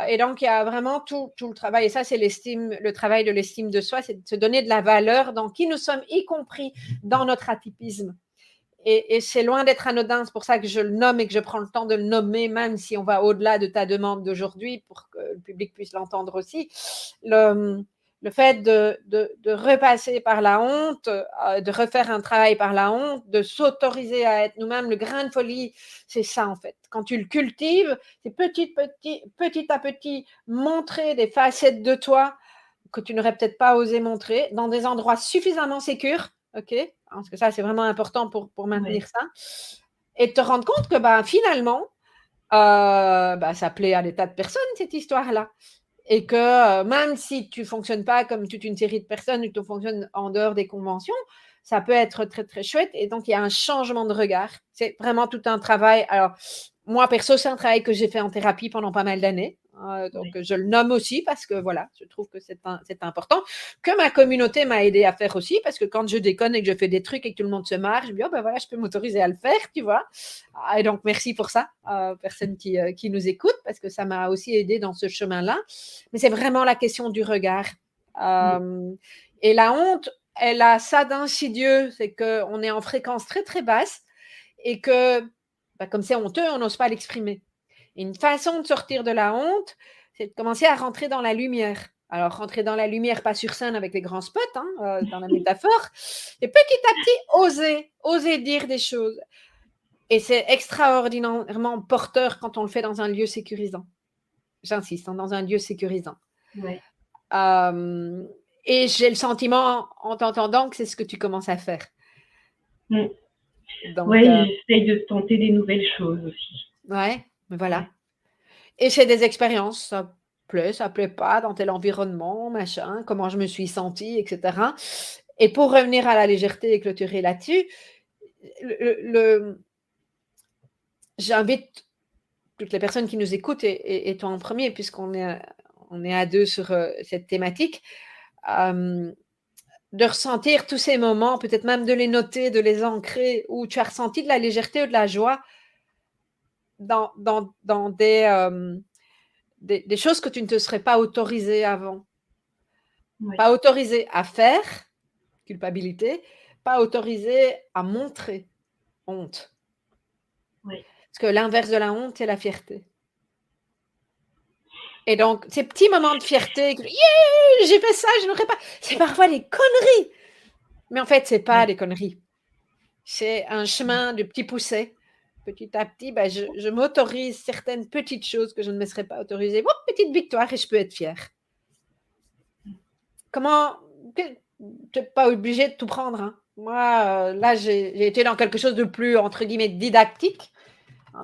Et donc, il y a vraiment tout le travail, et ça, c'est le travail de l'estime de soi, c'est de se donner de la valeur dans qui nous sommes, y compris dans notre atypisme. Et c'est loin d'être anodin, c'est pour ça que je le nomme et que je prends le temps de le nommer, même si on va au-delà de ta demande d'aujourd'hui pour que le public puisse l'entendre aussi. Le fait de repasser par la honte, de refaire un travail par la honte, de s'autoriser à être nous-mêmes, le grain de folie, c'est ça en fait. Quand tu le cultives, c'est petit à petit montrer des facettes de toi que tu n'aurais peut-être pas osé montrer dans des endroits suffisamment sécures, ok, parce que ça, c'est vraiment important pour maintenir ça, et te rendre compte que finalement, ça plaît à des tas de personnes, cette histoire-là. Et que même si tu ne fonctionnes pas comme toute une série de personnes, ou que tu fonctionnes en dehors des conventions, ça peut être très, très chouette. Et donc, il y a un changement de regard. C'est vraiment tout un travail. Alors, moi, perso, c'est un travail que j'ai fait en thérapie pendant pas mal d'années. Donc, je le nomme aussi parce que, voilà, je trouve que c'est important. Que ma communauté m'a aidé à faire aussi, parce que quand je déconne et que je fais des trucs et que tout le monde se marre, je me dis, voilà, je peux m'autoriser à le faire, tu vois. Et donc, merci pour ça, personnes qui nous écoutent, parce que ça m'a aussi aidé dans ce chemin-là. Mais c'est vraiment la question du regard. Et la honte, elle a ça d'insidieux, c'est qu'on est en fréquence très, très basse et que, comme c'est honteux, on n'ose pas l'exprimer. Et une façon de sortir de la honte, c'est de commencer à rentrer dans la lumière. Alors, rentrer dans la lumière, pas sur scène avec les grands spots, hein, dans la métaphore, et petit à petit, oser dire des choses. Et c'est extraordinairement porteur quand on le fait dans un lieu sécurisant. J'insiste, dans un lieu sécurisant. Ouais. Et j'ai le sentiment, en t'entendant, que c'est ce que tu commences à faire. Oui, j'essaye de tenter des nouvelles choses aussi. Ouais, voilà. Ouais. Et c'est des expériences, ça plaît pas, dans tel environnement, machin, comment je me suis sentie, etc. Et pour revenir à la légèreté et clôturer là-dessus, j'invite toutes les personnes qui nous écoutent, et toi en premier, puisqu'on est à deux sur cette thématique, de ressentir tous ces moments, peut-être même de les noter, de les ancrer, où tu as ressenti de la légèreté ou de la joie dans des choses que tu ne te serais pas autorisé avant. Ouais. Pas autorisé à faire, culpabilité, pas autorisé à montrer, honte. Oui. Parce que l'inverse de la honte, c'est la fierté. Et donc, ces petits moments de fierté, yeah, j'ai fait ça, je n'aurais pas. C'est parfois des conneries. Mais en fait, c'est pas des conneries. C'est un chemin de petits poussets. Petit à petit, ben, je m'autorise certaines petites choses que je ne me serais pas autorisées. Bon, petite victoire et je peux être fière. Comment... Tu n'es pas obligé de tout prendre. Hein. Moi, là, j'ai été dans quelque chose de plus, entre guillemets, didactique.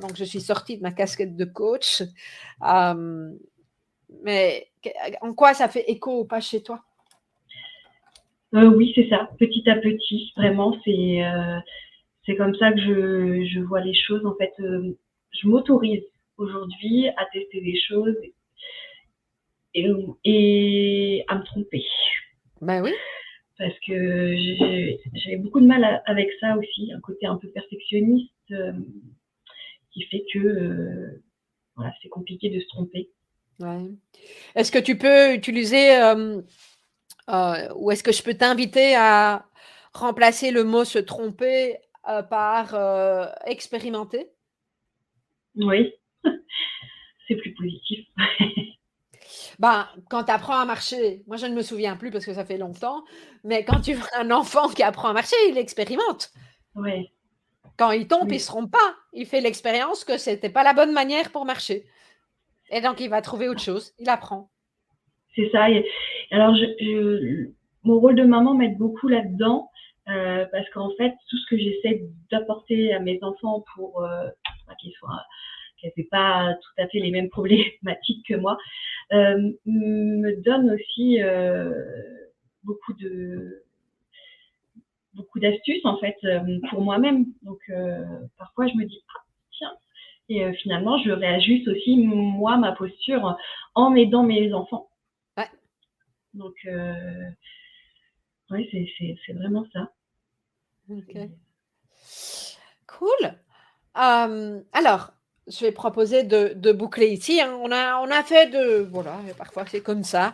Donc, je suis sortie de ma casquette de coach. Mais en quoi ça fait écho ou pas chez toi? Oui, c'est ça, petit à petit, vraiment, c'est comme ça que je vois les choses. En fait, je m'autorise aujourd'hui à tester des choses et à me tromper. Ben oui. Parce que j'avais beaucoup de mal avec ça aussi, un côté un peu perfectionniste qui fait que voilà, c'est compliqué de se tromper. Ouais. Est-ce que tu peux utiliser ou est-ce que je peux t'inviter à remplacer le mot se tromper par expérimenter? Oui, c'est plus positif. Ben, quand tu apprends à marcher, moi je ne me souviens plus parce que ça fait longtemps, mais quand tu vois un enfant qui apprend à marcher, il expérimente. Ouais. Quand il tombe, il ne Oui. se trompe pas. Il fait l'expérience que ce n'était pas la bonne manière pour marcher. Et donc, il va trouver autre chose. Il apprend. C'est ça. Et alors, mon rôle de maman m'aide beaucoup là-dedans parce qu'en fait, tout ce que j'essaie d'apporter à mes enfants pour qu'ils n'aient pas tout à fait les mêmes problématiques que moi, me donne aussi beaucoup d'astuces en fait pour moi-même. Donc parfois, je me dis ah, tiens. Et finalement, je réajuste aussi moi ma posture en aidant mes enfants. Ouais. Donc, oui, c'est vraiment ça. Ok. Cool. Alors, je vais proposer de boucler ici. Hein. On a fait de... Voilà, parfois c'est comme ça.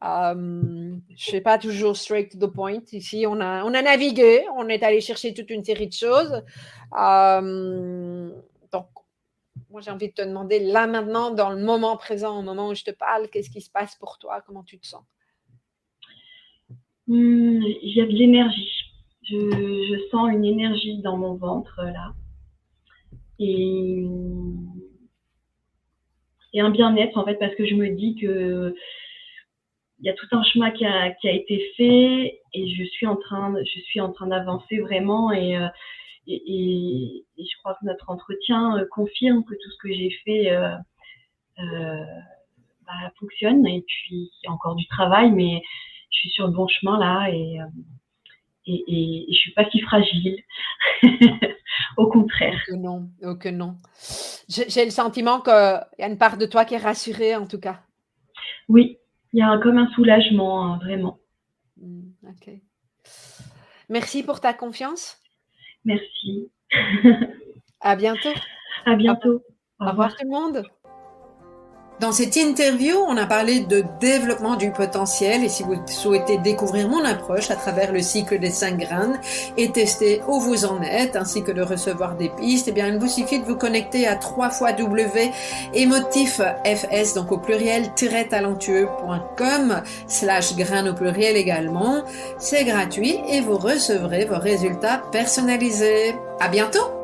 Je ne fais pas toujours straight to the point. Ici, on a navigué. On est allé chercher toute une série de choses. Donc, moi, j'ai envie de te demander, là, maintenant, dans le moment présent, au moment où je te parle, qu'est-ce qui se passe pour toi? Comment tu te sens? Il y a de l'énergie. Je sens une énergie dans mon ventre, là. Et un bien-être, en fait, parce que je me dis que il y a tout un chemin qui a été fait et je suis en train d'avancer vraiment et je crois que notre entretien confirme que tout ce que j'ai fait fonctionne. Et puis, il y a encore du travail, mais je suis sur le bon chemin là et je suis pas si fragile. Au contraire. Oh que non, oh que non. J'ai le sentiment qu'il y a une part de toi qui est rassurée, en tout cas. Oui, il y a comme un soulagement, hein, vraiment. Ok. Merci pour ta confiance. Merci. À bientôt. À bientôt. Au revoir tout le monde. Dans cette interview, on a parlé de développement du potentiel et si vous souhaitez découvrir mon approche à travers le cycle des 5 graines et tester où vous en êtes ainsi que de recevoir des pistes, eh bien, il vous suffit de vous connecter à www.emotifs, donc au pluriel, talentueux.com/graines au pluriel également. C'est gratuit et vous recevrez vos résultats personnalisés. À bientôt!